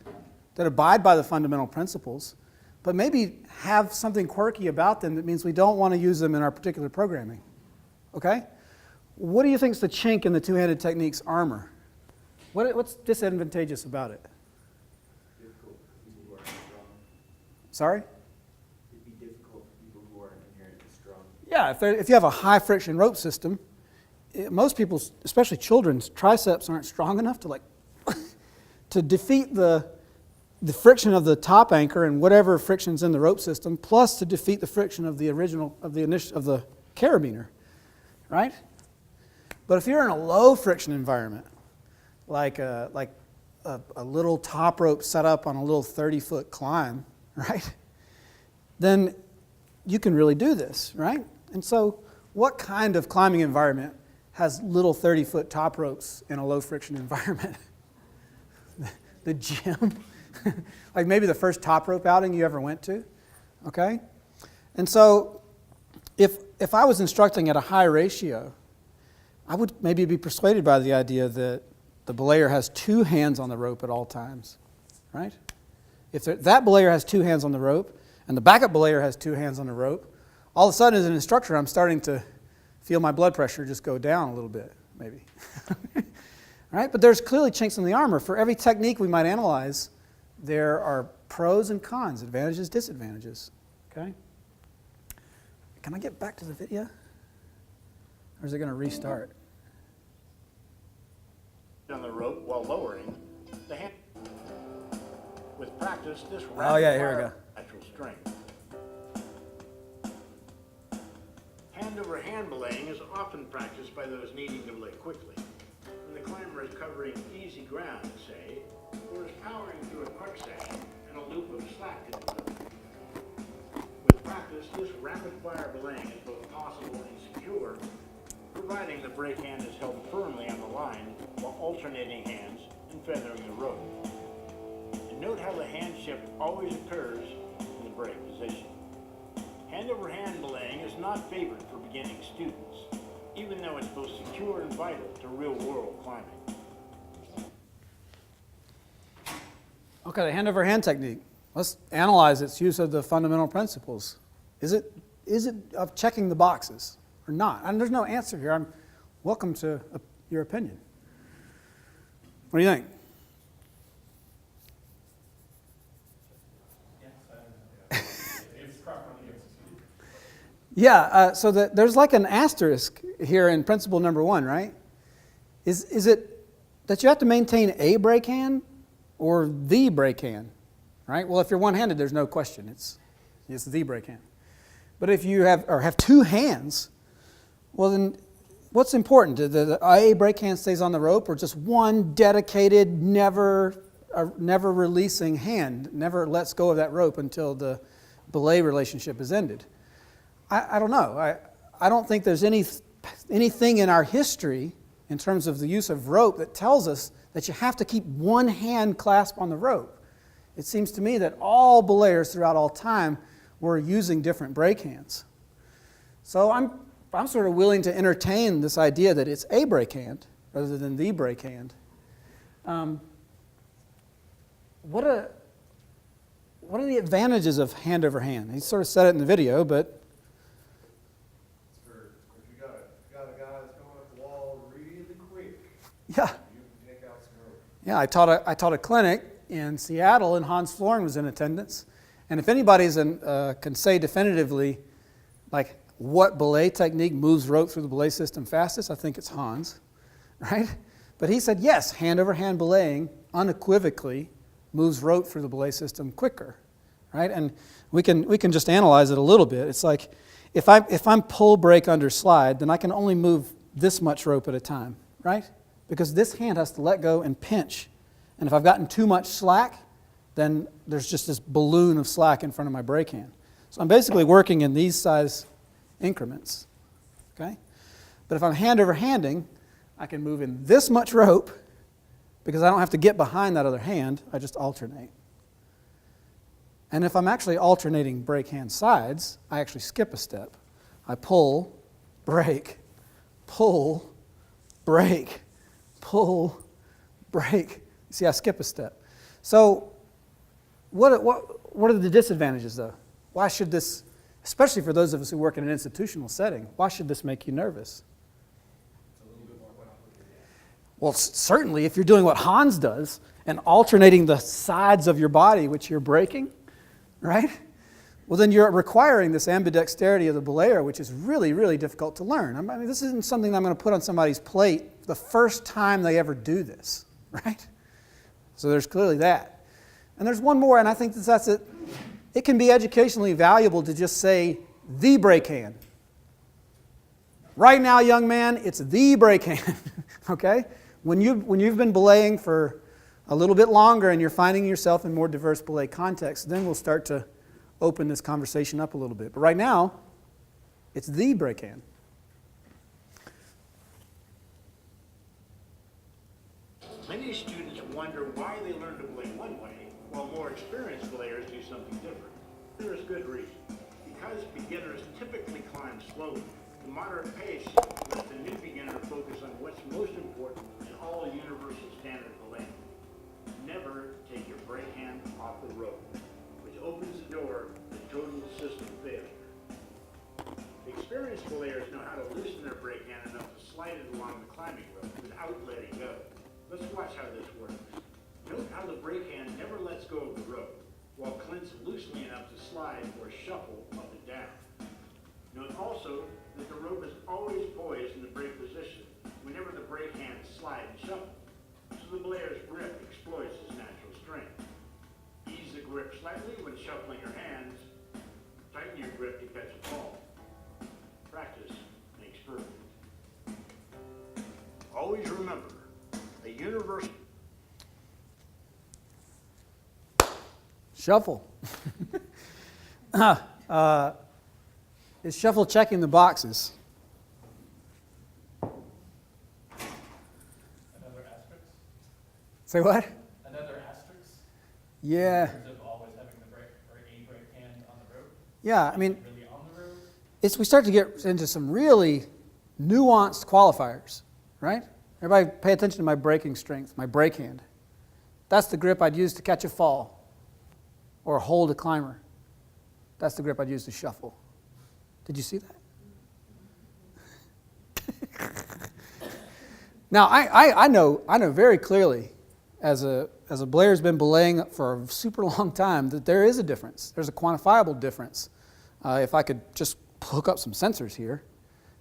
S1: that abide by the fundamental principles, but maybe have something quirky about them that means we don't want to use them in our particular programming. Okay? What do you think is the chink in the two-handed technique's armor? What's disadvantageous about it?
S4: Difficult for people who aren't strong.
S1: Sorry?
S4: It'd be difficult for people who aren't inherently strong.
S1: Yeah, if you have a high friction rope system, most people's, especially children's, triceps aren't strong enough to to defeat the friction of the top anchor and whatever friction's in the rope system, plus to defeat the friction of the the carabiner, right? But if you're in a low friction environment, like a little top rope set up on a little 30-foot climb, right? Then you can really do this, right? And so what kind of climbing environment has little 30-foot top ropes in a low friction environment? The gym? Like maybe the first top rope outing you ever went to, okay? And so if I was instructing at a high ratio, I would maybe be persuaded by the idea that the belayer has two hands on the rope at all times, right? If that belayer has two hands on the rope and the backup belayer has two hands on the rope, all of a sudden as an instructor I'm starting to feel my blood pressure just go down a little bit, maybe. Right? But there's clearly chinks in the armor. For every technique we might analyze, there are pros and cons, advantages, disadvantages. Okay? Can I get back to the video? Or is it going to restart?
S3: On the rope while lowering the hand. With practice, this
S1: Oh yeah, here we go.
S3: Natural strength. Hand-over-hand belaying is often practiced by those needing to belay quickly. When the climber is covering easy ground, say, or is powering through a quick section and a loop of slack to deliver. With practice, this rapid-fire belaying is both possible and secure, providing the brake hand is held firmly on the line while alternating hands and feathering the rope. And note how the hand shift always occurs in the brake position. Hand-over-hand belaying is not favored for beginning students, even though it's both secure and vital to real-world climbing.
S1: Okay, the hand-over-hand technique. Let's analyze its use of the fundamental principles. Is it of checking the boxes or not? And there's no answer here. I'm welcome to your opinion. What do you think?
S2: It's properly executed.
S1: Yeah, so there's like an asterisk here in principle number 1, right? Is it that you have to maintain a brake hand or the brake hand, right? Well, if you're one-handed, there's no question. It's the brake hand. But if you have two hands, well then what's important? The A brake hand stays on the rope or just one dedicated, never releasing hand, never lets go of that rope until the belay relationship is ended? I don't know. I don't think there's anything in our history in terms of the use of rope that tells us that you have to keep one hand clasped on the rope. It seems to me that all belayers throughout all time were using different brake hands. So I'm sort of willing to entertain this idea that it's a brake hand rather than the brake hand. What are the advantages of hand over hand? He sort of said it in the video, but
S5: If you got a guy that's going up the wall really quick,
S1: yeah.
S5: you can take out some rope.
S1: Yeah, I taught a clinic in Seattle, and Hans Florin was in attendance. And if anybody's can say definitively, like what belay technique moves rope through the belay system fastest, I think it's Hans, right? But he said yes, hand over hand belaying unequivocally moves rope through the belay system quicker, right? And we can just analyze it a little bit. It's like if I'm pull, break, under, slide, then I can only move this much rope at a time, right? Because this hand has to let go and pinch. And if I've gotten too much slack, then there's just this balloon of slack in front of my brake hand. So I'm basically working in these size increments, okay? But if I'm hand over handing, I can move in this much rope because I don't have to get behind that other hand, I just alternate. And if I'm actually alternating brake hand sides, I actually skip a step. I pull, brake, pull, brake, pull, brake. See, I skip a step. So what are the disadvantages, though? Why should this, especially for those of us who work in an institutional setting, why should this make you nervous? Well, certainly if you're doing what Hans does and alternating the sides of your body, which you're braking, right? Well, then you're requiring this ambidexterity of the belayer, which is really, really difficult to learn. I mean, this isn't something I'm going to put on somebody's plate the first time they ever do this, right? So there's clearly that. And there's one more, and I think that's it. It can be educationally valuable to just say, the brake hand. Right now, young man, it's the brake hand, okay? When you've been belaying for a little bit longer and you're finding yourself in more diverse belay contexts, then we'll start to open this conversation up a little bit. But right now, it's the brake hand.
S3: Many students wonder why they learn to belay one way, while more experienced belayers do something different. There is good reason. Because beginners typically climb slowly, the moderate pace lets the new beginner focus on what's most important in all universal standard belaying. Never take your brake hand off the rope, which opens the door to total system failure. Experienced belayers know how to loosen their brake hand enough to slide it along the climbing rope without letting go. Let's watch how this works. Note how the brake hand never lets go of the rope, while clints loosely enough to slide or shuffle up and down. Note also that the rope is always poised in the brake position whenever the brake hand slide and shuffle, so the belayer's grip exploits his natural strength. Ease the grip slightly when shuffling your hands. Tighten your grip to catch a ball. Practice makes perfect. Always remember, a universal...
S1: Shuffle. Is shuffle checking the boxes?
S2: Another asterisk?
S1: Say what?
S2: Another asterisk?
S1: Yeah.
S2: In terms of always having the brake or a brake hand on the rope?
S1: Yeah, I mean,
S2: Really on the rope?
S1: we start to get into some really nuanced qualifiers, right? Everybody pay attention to my braking strength, my brake hand. That's the grip I'd use to catch a fall or hold a climber. That's the grip I'd use to shuffle. Did you see that? Now, I know very clearly, as a belayer who's been belaying for a super long time, that there is a difference. There's a quantifiable difference. If I could just hook up some sensors here,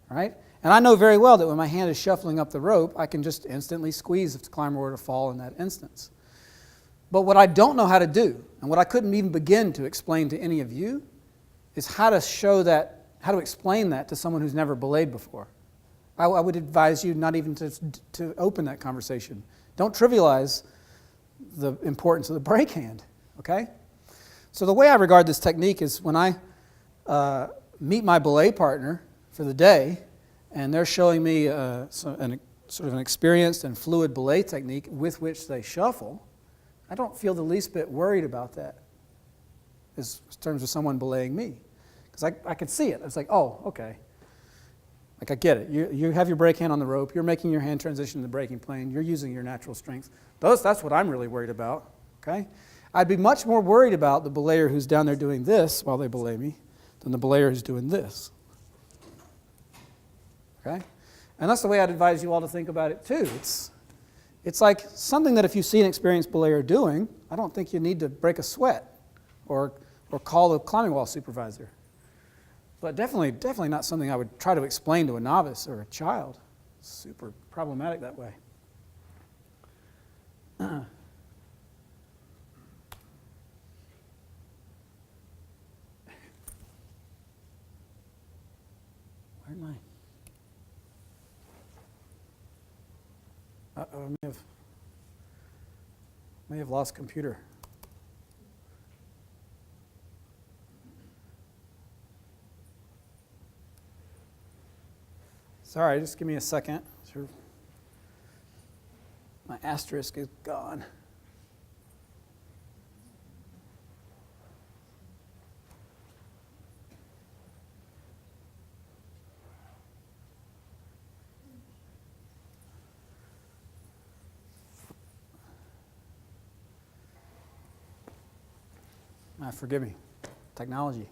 S1: right? And I know very well that when my hand is shuffling up the rope, I can just instantly squeeze if the climber were to fall in that instance. But what I don't know how to do, and what I couldn't even begin to explain to any of you, is how to show that, how to explain that to someone who's never belayed before. I would advise you not even to open that conversation. Don't trivialize the importance of the brake hand, okay? So the way I regard this technique is when I meet my belay partner for the day, and they're showing me sort of an experienced and fluid belay technique with which they shuffle, I don't feel the least bit worried about that in terms of someone belaying me. Because I could see it. It's like, oh, okay. Like, I get it. You have your brake hand on the rope. You're making your hand transition to the braking plane. You're using your natural strength. That's what I'm really worried about, okay? I'd be much more worried about the belayer who's down there doing this while they belay me than the belayer who's doing this. Okay? And that's the way I'd advise you all to think about it, too. It's like something that if you see an experienced belayer doing, I don't think you need to break a sweat or call the climbing wall supervisor. But definitely not something I would try to explain to a novice or a child. It's super problematic that way. may have lost computer. Sorry, just give me a second. Sure. My asterisk is gone. Forgive me. Technology.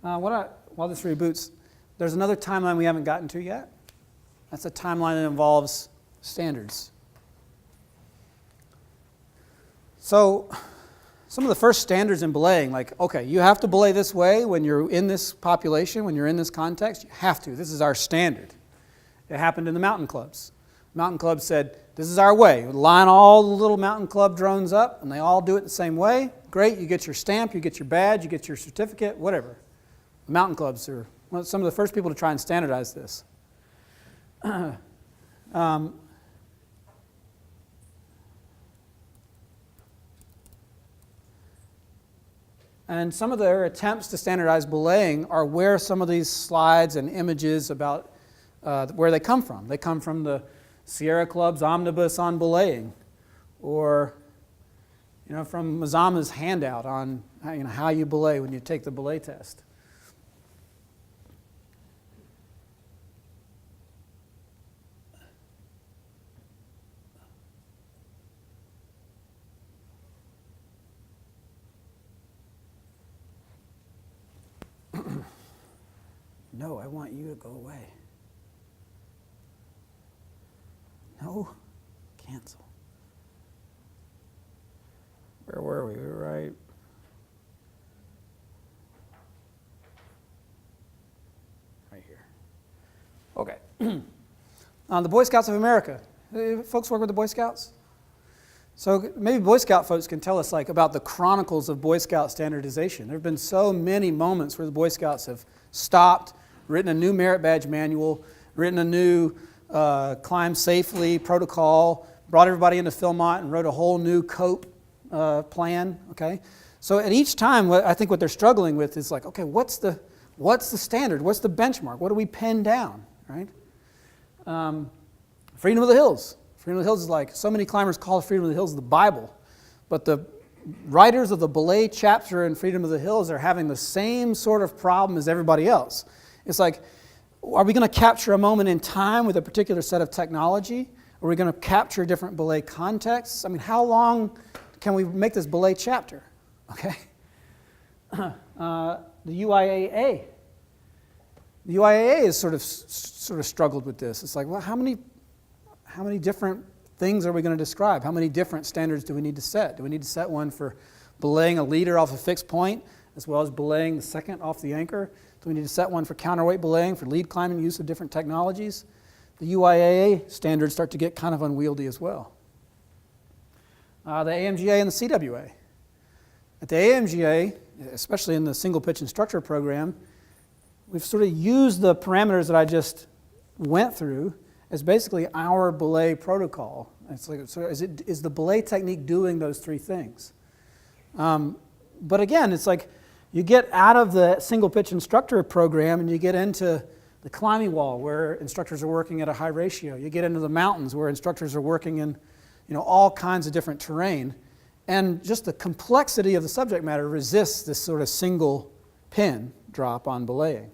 S1: While this reboots, there's another timeline we haven't gotten to yet. That's a timeline that involves standards. So some of the first standards in belaying, like, okay, you have to belay this way when you're in this population, when you're in this context. You have to. This is our standard. It happened in the mountain clubs. Mountain clubs said, this is our way. We line all the little mountain club drones up, and they all do it the same way. Great, you get your stamp, you get your badge, you get your certificate, whatever. The mountain clubs are some of the first people to try and standardize this. And some of their attempts to standardize belaying are where some of these slides and images about where they come from. They come from the Sierra Club's omnibus on belaying, or from Mazama's handout on how you belay when you take the belay test. No, I want you to go away. No, cancel. Where were we? We were right here. Okay. The Boy Scouts of America. Folks work with the Boy Scouts? So maybe Boy Scout folks can tell us about the chronicles of Boy Scout standardization. There have been so many moments where the Boy Scouts have stopped, written a new merit badge manual, written a new climb safely protocol, brought everybody into Philmont and wrote a whole new COPE plan. Okay, so at each time, I think what they're struggling with is like, okay, what's the standard? What's the benchmark? What do we pin down? Right? Freedom of the Hills. Freedom of the Hills is like, so many climbers call Freedom of the Hills the Bible, but the writers of the belay chapter in Freedom of the Hills are having the same sort of problem as everybody else. It's like, are we going to capture a moment in time with a particular set of technology? Are we going to capture different belay contexts? I mean, how long can we make this belay chapter? Okay. The UIAA. The UIAA has sort of struggled with this. It's like, well, how many different things are we going to describe? How many different standards do we need to set? Do we need to set one for belaying a leader off a fixed point, as well as belaying the second off the anchor? Do we need to set one for counterweight belaying, for lead climbing, use of different technologies? The UIAA standards start to get kind of unwieldy as well. The AMGA and the CWA. At the AMGA, especially in the single pitch instructor program, we've sort of used the parameters that I just went through as basically our belay protocol. It's like, so is the belay technique doing those three things? But again, it's like you get out of the single pitch instructor program and you get into the climbing wall where instructors are working at a high ratio. You get into the mountains where instructors are working in all kinds of different terrain. And just the complexity of the subject matter resists this sort of single pin drop on belaying.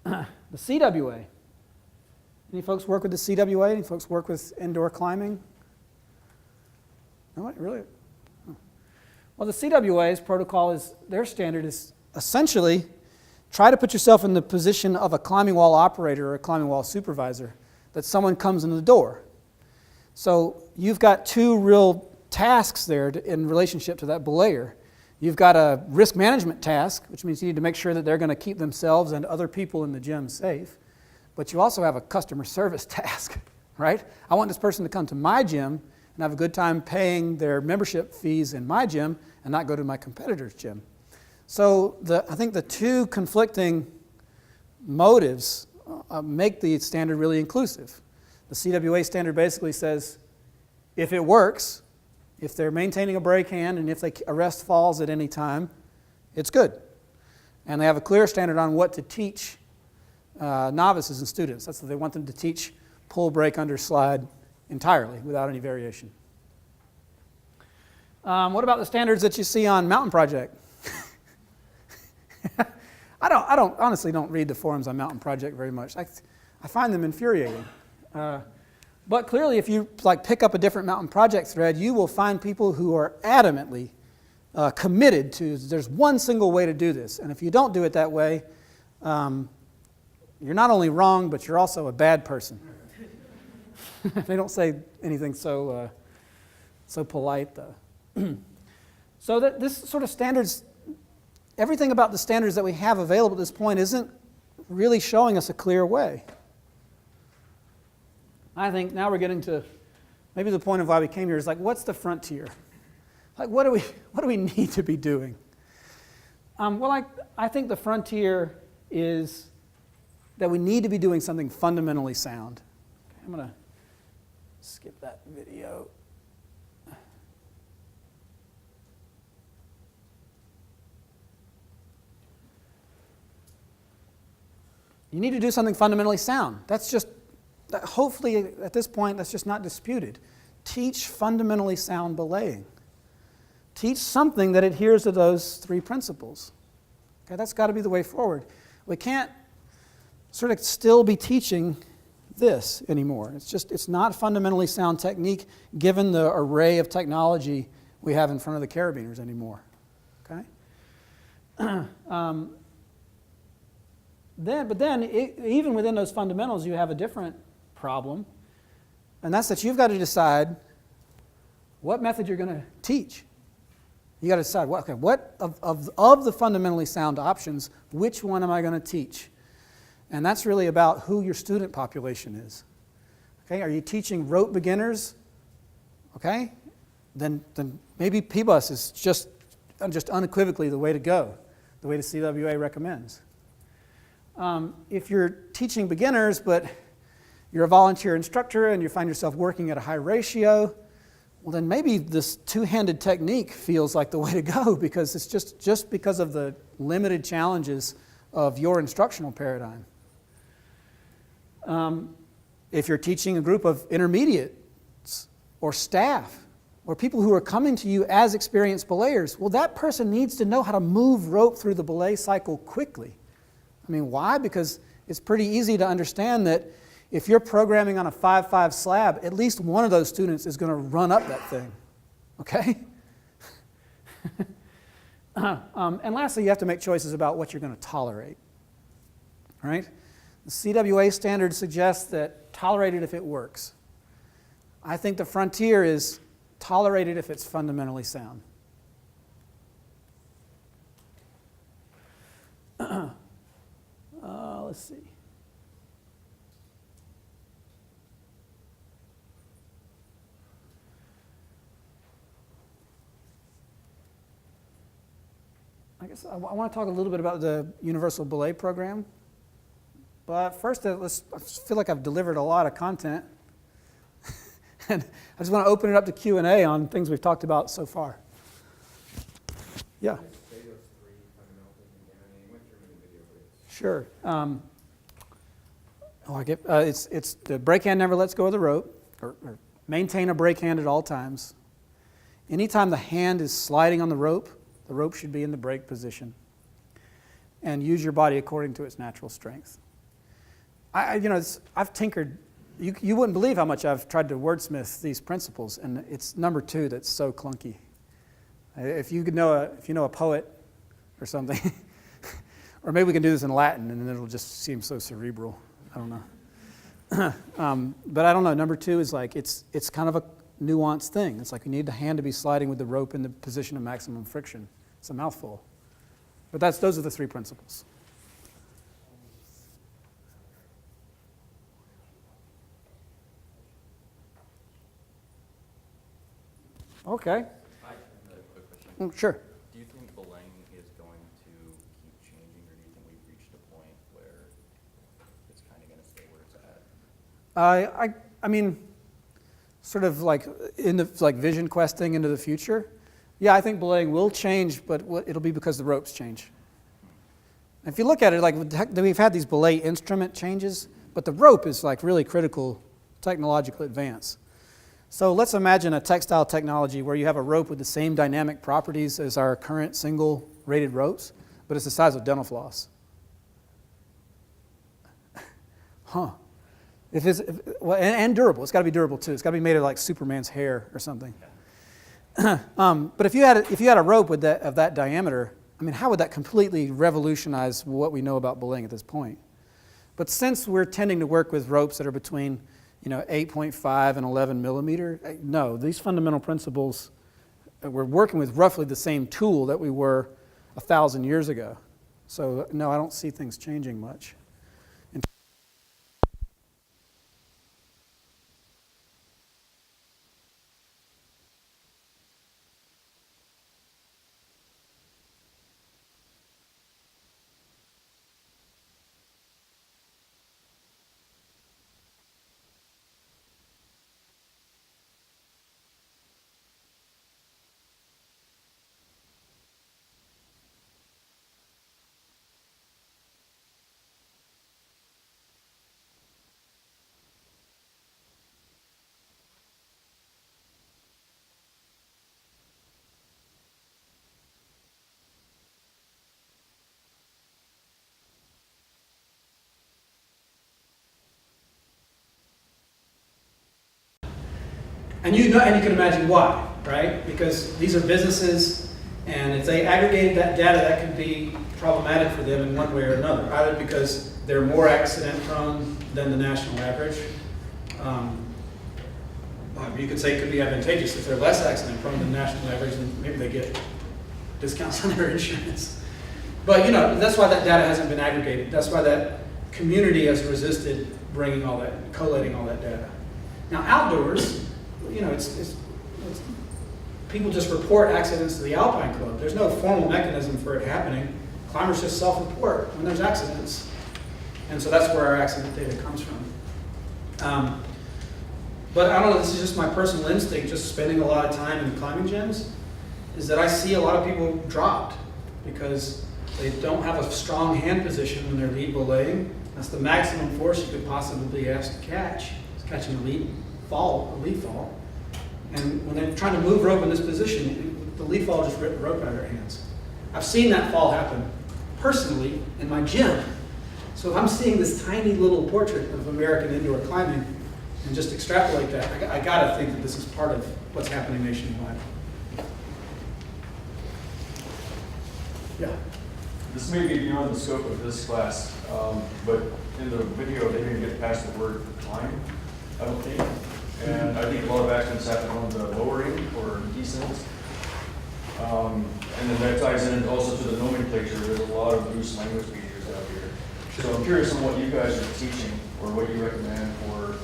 S1: The CWA. Any folks work with the CWA? Any folks work with indoor climbing? No, really? Well, the CWA's protocol is, their standard is essentially try to put yourself in the position of a climbing wall operator or a climbing wall supervisor, that someone comes in the door. So you've got two real tasks there in relationship to that belayer. You've got a risk management task, which means you need to make sure that they're going to keep themselves and other people in the gym safe. But you also have a customer service task, right? I want this person to come to my gym and have a good time paying their membership fees in my gym and not go to my competitor's gym. So I think the two conflicting motives make the standard really inclusive. The CWA standard basically says if it works, if they're maintaining a brake hand and if they arrest falls at any time, it's good. And they have a clear standard on what to teach novices and students. That's what they want them to teach: pull, brake, underslide entirely without any variation. What about the standards that you see on Mountain Project? I honestly don't read the forums on Mountain Project very much. I find them infuriating. But clearly, if you pick up a different Mountain Project thread, you will find people who are adamantly committed to there's one single way to do this. And if you don't do it that way, you're not only wrong, but you're also a bad person. They don't say anything so polite, though. So that this sort of standards, everything about the standards that we have available at this point isn't really showing us a clear way. I think now we're getting to maybe the point of why we came here is what's the frontier? What do we need to be doing? I think the frontier is that we need to be doing something fundamentally sound. Okay, I'm going to skip that video. You need to do something fundamentally sound. That's just, hopefully at this point, that's just not disputed. Teach fundamentally sound belaying. Teach something that adheres to those three principles. Okay, that's got to be the way forward. We can't sort of still be teaching this anymore. It's not fundamentally sound technique given the array of technology we have in front of the carabiners anymore. Okay? Even within those fundamentals, you have a different problem, and that's that you've got to decide what method you're going to teach. You got to decide what of the fundamentally sound options, which one am I going to teach? And that's really about who your student population is. Okay, are you teaching rope beginners? Okay, then maybe P-bus is just unequivocally the way to go, the way the CWA recommends. If you're teaching beginners, but you're a volunteer instructor and you find yourself working at a high ratio, well, then maybe this two-handed technique feels like the way to go because it's just because of the limited challenges of your instructional paradigm. If you're teaching a group of intermediates or staff or people who are coming to you as experienced belayers, well, that person needs to know how to move rope through the belay cycle quickly. I mean, why? Because it's pretty easy to understand that if you're programming on a 5-5 slab, at least one of those students is going to run up that thing. Okay? And lastly, you have to make choices about what you're going to tolerate. All right? The CWA standard suggests that tolerate it if it works. I think the frontier is tolerate it if it's fundamentally sound. Let's see. I guess I want to talk a little bit about the Universal Belay Program. But first, I feel like I've delivered a lot of content. And I just want to open it up to Q&A on things we've talked about so far. Yeah. Sure. It's the brake hand never lets go of the rope, or maintain a brake hand at all times. Anytime the hand is sliding on the rope should be in the brake position. And use your body according to its natural strength. I've tinkered. You wouldn't believe how much I've tried to wordsmith these principles, and it's number 2 that's so clunky. If you know a poet or something. Or maybe we can do this in Latin, and then it'll just seem so cerebral. I don't know. But I don't know. Number 2 is it's kind of a nuanced thing. It's like you need the hand to be sliding with the rope in the position of maximum friction. It's a mouthful. But those are the 3 principles. Okay.
S6: I have a quick question.
S1: Sure.
S6: Do you think belaying is going to keep changing, or do you think we've reached a point where it's kind of
S1: I mean, sort of like vision questing into the future. Yeah, I think belaying will change, but it'll be because the ropes change. If you look at it, like we've had these belay instrument changes, but the rope is like really critical technological advance. So let's imagine a textile technology where you have a rope with the same dynamic properties as our current single rated ropes, but it's the size of dental floss. Huh. And durable. It's got to be durable too. It's got to be made of like Superman's hair or something. But if you had a rope of that diameter, I mean, how would that completely revolutionize what we know about belaying at this point? But since we're tending to work with ropes that are between 8.5 and 11 millimeter, no, these fundamental principles, we're working with roughly the same tool that we were 1,000 years ago. So no, I don't see things changing much. And you can imagine why, right? Because these are businesses, and if they aggregated that data, that could be problematic for them in one way or another. Either because they're more accident prone than the national average. You could say it could be advantageous if they're less accident prone than the national average, then maybe they get discounts on their insurance. But that's why that data hasn't been aggregated. That's why that community has resisted bringing all that, collating all that data. Now outdoors, it's people just report accidents to the Alpine Club. There's no formal mechanism for it happening. Climbers just self-report when there's accidents. And so that's where our accident data comes from. But I don't know, this is just my personal instinct, just spending a lot of time in climbing gyms, is that I see a lot of people dropped because they don't have a strong hand position when they're lead belaying. That's the maximum force you could possibly be asked to catch, is catching a lead fall. And when they're trying to move rope in this position, the lead fall just ripped the rope out of their hands. I've seen that fall happen personally in my gym. So if I'm seeing this tiny little portrait of American indoor climbing and just extrapolate that, I gotta think that this is part of what's happening nationwide. Yeah.
S7: This may be beyond the scope of this class, but in the video they didn't get past the word climb, I don't think. And I think a lot of accidents happen on the lowering or descents. And then that ties in also to the nomenclature. There's a lot of loose language being used out here. So I'm curious on what you guys are teaching or what you recommend for,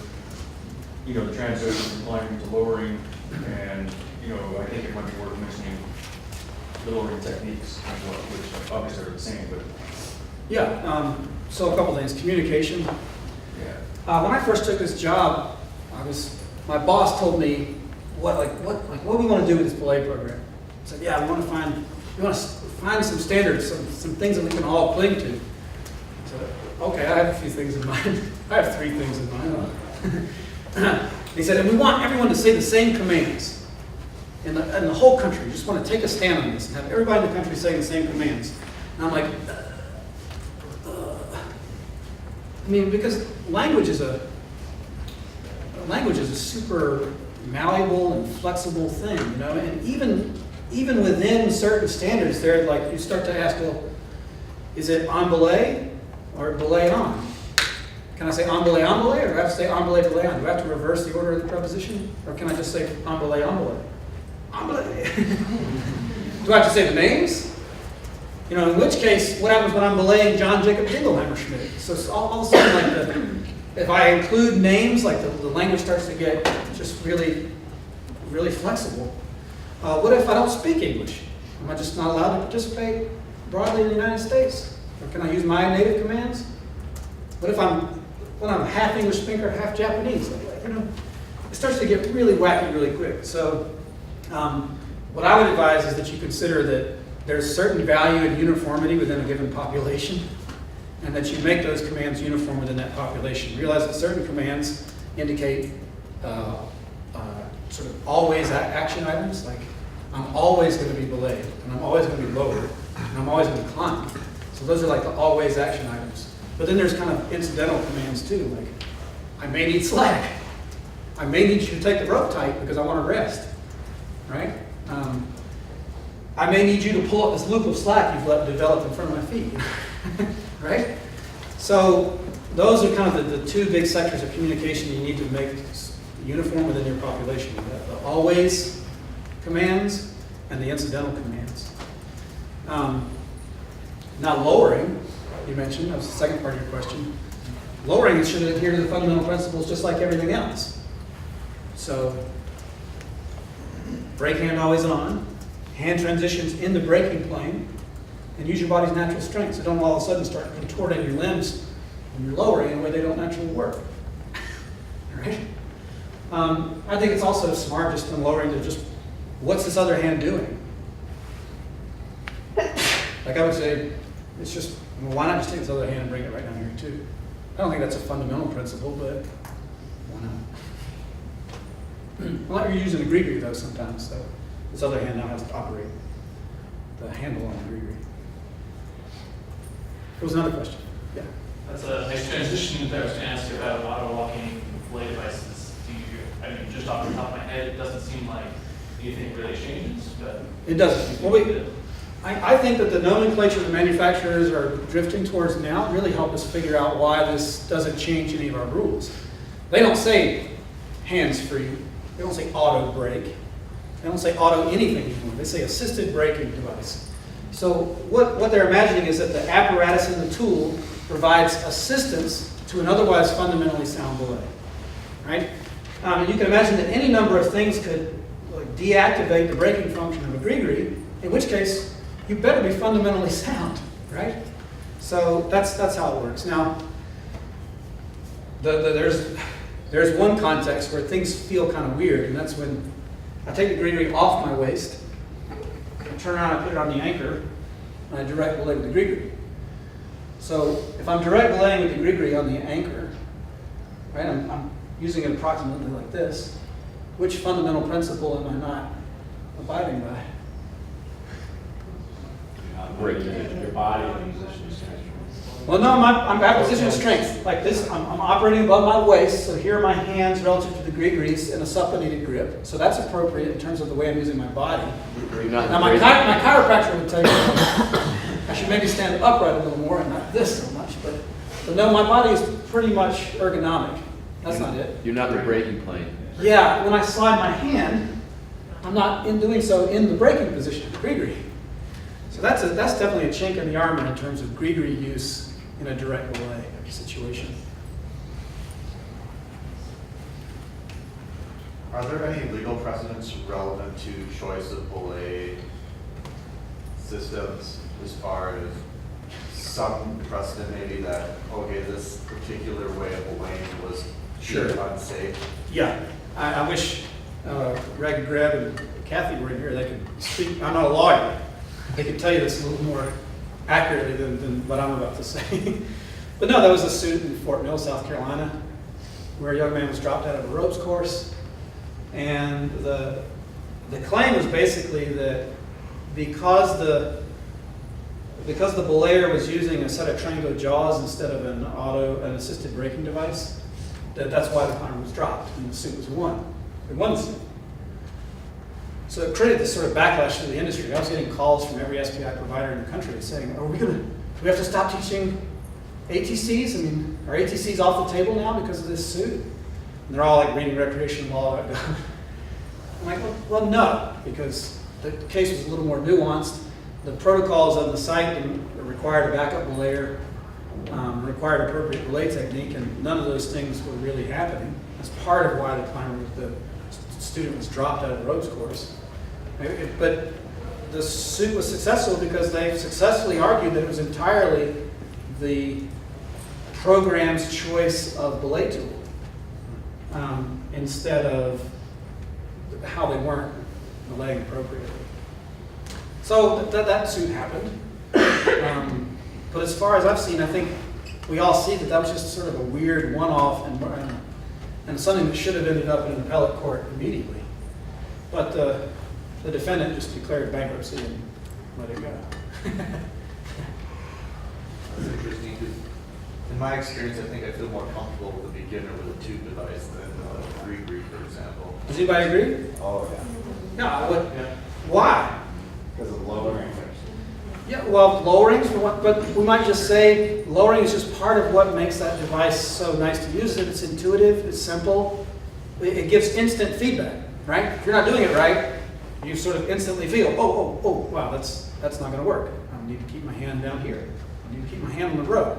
S7: the transition from climbing to lowering. And, I think it might be worth mentioning the lowering techniques as well, which obviously are the same, but.
S1: Yeah, so a couple things. Communication.
S7: Yeah.
S1: When I first took this job, my boss told me what do we want to do with this belay program? I said, yeah, we want to find some standards, some things that we can all cling to. I said, okay, I have a few things in mind. I have 3 things in mind. He said, and we want everyone to say the same commands in the whole country. We just want to take a stand on this and have everybody in the country saying the same commands. And I'm like, because language is a super malleable and flexible thing, and even within certain standards, they're like, you start to ask, well, is it en belay or belay on? Can I say en belay, or do I have to say en belay, belay on? Do I have to reverse the order of the preposition, or can I just say en belay, en belay? En belay. Do I have to say the names? In which case, what happens when I'm belaying John Jacob Dingelheimer Schmidt? So it's all of a sudden, if I include names, like the language starts to get just really, really flexible. What if I don't speak English? Am I just not allowed to participate broadly in the United States? Or can I use my native commands? What if I'm
S8: well, I'm half English speaker, half Japanese. You know, it starts to get really wacky really quick. So what I would advise is that you consider that there's certain value in uniformity within a given population, and that you make those commands uniform within that population. Realize that certain commands indicate sort of always action items, like I'm always going to be belayed, and I'm always going to be lowered, and I'm always going to climb. So those are like the always action items. But then there's kind of incidental commands too, like I may need slack. I may need you to take the rope tight because I want to rest, right? I may need you to pull up this loop of slack you've let develop in front of my feet, right? So those are kind of the two big sectors of communication you need to make uniform within your population. You have the always commands and the incidental commands. Now lowering, you mentioned, that was the second part of your question. Lowering should adhere to the fundamental principles just like everything else. So, brake hand always on, hand transitions in the braking plane, and use your body's natural strength. So don't all of a sudden start contorting your limbs when you're lowering in a way they don't naturally work. Right? I think it's also smart just in lowering to just, what's this other hand doing? Like I would say, it's just, well, why not just take this other hand and bring it right down here too? I don't think that's a fundamental principle, but why not? Well, you're using a gree-gree though sometimes, so this other hand now has to operate the handle on the gree-gree. There was another question. Yeah.
S2: That's a nice transition that I was going to ask you about auto locking belay devices. I mean, just off the top of my head, it doesn't seem like anything really changes, but
S8: It doesn't. Well, I think that the nomenclature the manufacturers are drifting towards now really help us figure out why this doesn't change any of our rules. They don't say hands-free. They don't say auto brake. They don't say auto anything anymore. They say assisted braking device. So what they're imagining is that the apparatus in the tool provides assistance to an otherwise fundamentally sound belay. Right? And you can imagine that any number of things could deactivate the braking function of a gree-gree, in which case you better be fundamentally sound, right? So that's how it works. Now, there's one context where things feel kind of weird, and that's when I take the gree-gree off my waist, I turn around, I put it on the anchor, and I direct belay with the gree-gree. So if I'm direct belaying with the gree-gree on the anchor, right, I'm using it approximately like this, which fundamental principle am I not abiding by?
S4: Your body in position of strength.
S8: Well, no, I'm at position of strength. Like this, I'm operating above my waist, so here are my hands relative to the gree-grees in a supinated grip. So that's appropriate in terms of the way I'm using my body. Now, my chiropractor would tell you I should maybe stand upright a little more and not this so much. But no, my body is pretty much ergonomic. That's not it.
S6: You're not the braking plane.
S8: Yeah, when I slide my hand, I'm not in doing so in the braking position, gree-gree. So that's definitely a chink in the armor in terms of gree-gree use in a direct belay situation.
S9: Are there any legal precedents relevant to choice of belay systems as far as some precedent maybe that, okay, this particular way of belaying was unsafe?
S8: Yeah, I wish Greg, Greb, and Kathy were in here. They could speak. I'm not a lawyer. They could tell you this a little more accurately than what I'm about to say. But no, that was a suit in Fort Mill, South Carolina, where a young man was dropped out of a ropes course. And the claim was basically that because the belayer was using a set of Trango jaws instead of an assisted braking device, that's why the climber was dropped and the suit was won. It won the suit. So it created this sort of backlash to the industry. I was getting calls from every SPI provider in the country saying, do we have to stop teaching ATCs? I mean, are ATCs off the table now because of this suit? And they're all like reading recreational law. I'm like, well, no, because the case was a little more nuanced. The protocols on the site required a backup belayer, required appropriate belay technique, and none of those things were really happening. That's part of why the student was dropped out of the ropes course. But the suit was successful because they successfully argued that it was entirely the program's choice of belay tool instead of how they weren't belaying appropriately. So that soon happened. But as far as I've seen, I think we all see that was just sort of a weird one-off and something that should have ended up in an appellate court immediately. But the defendant just declared bankruptcy and let it go.
S9: That's interesting, because in my experience, I think I feel more comfortable with a beginner with a tube device than a gree, for example.
S8: Does anybody agree?
S9: Oh, yeah.
S8: No, why?
S9: Because of lowering.
S8: Yeah, well, lowering, but we might just say lowering is just part of what makes that device so nice to use. It's intuitive, it's simple, it gives instant feedback, right? If you're not doing it right, you sort of instantly feel, oh, wow, that's not going to work. I need to keep my hand down here. I need to keep my hand on the rope.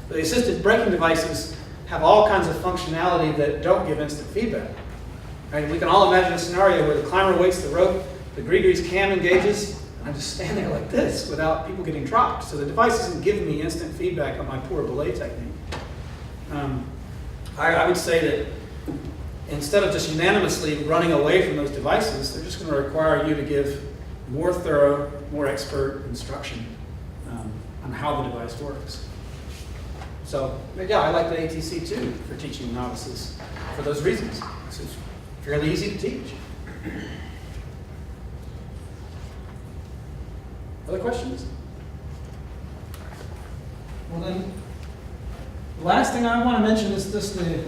S8: The assisted braking devices have all kinds of functionality that don't give instant feedback. Right? We can all imagine a scenario where the climber weights the rope, the gree-grease cam engages, and I just stand there like this without people getting dropped. So the device isn't giving me instant feedback on my poor belay technique. I would say that instead of just unanimously running away from those devices, they're just going to require you to give more thorough, more expert instruction on how the device works. So, yeah, I like the ATC too for teaching novices for those reasons. It's fairly easy to teach. Other questions? Well then, the last thing I want to mention is just the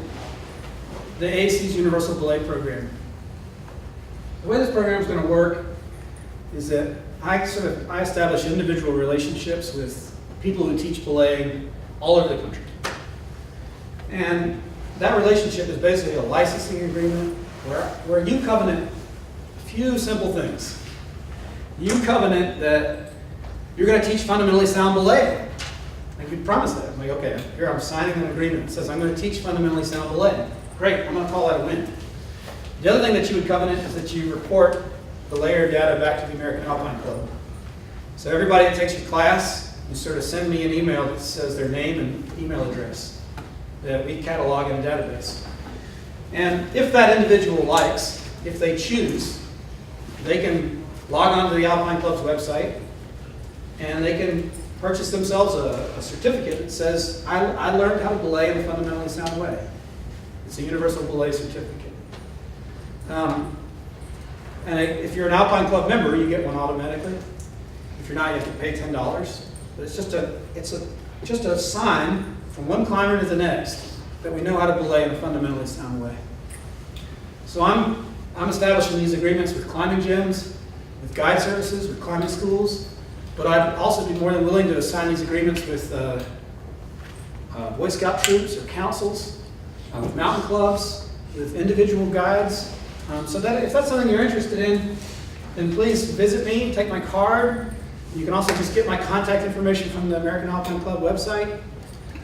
S8: AAC's Universal Belay Program. The way this program is going to work is that I establish individual relationships with people who teach belaying all over the country. And that relationship is basically a licensing agreement where you covenant a few simple things. You covenant that you're going to teach fundamentally sound belaying. And you promise that. I'm like, okay, here I'm signing an agreement that says I'm going to teach fundamentally sound belaying. Great, I'm going to call that a win. The other thing that you would covenant is that you report the layer data back to the American Alpine Club. So everybody that takes your class, you sort of send me an email that says their name and email address that we catalog in a database. And if that individual likes, if they choose, they can log on to the Alpine Club's website and they can purchase themselves a certificate that says, I learned how to belay in a fundamentally sound way. It's a universal belay certificate. And if you're an Alpine Club member, you get one automatically. If you're not, you have to pay $10. But it's just a sign from one climber to the next that we know how to belay in a fundamentally sound way. So I'm establishing these agreements with climbing gyms, with guide services, with climbing schools, but I'd also be more than willing to sign these agreements with Boy Scout troops or councils, with mountain clubs, with individual guides. So that if that's something you're interested in, then please visit me, take my card. You can also just get my contact information from the American Alpine Club website.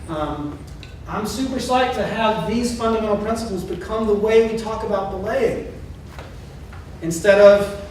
S8: I'm super psyched to have these fundamental principles become the way we talk about belaying. Instead of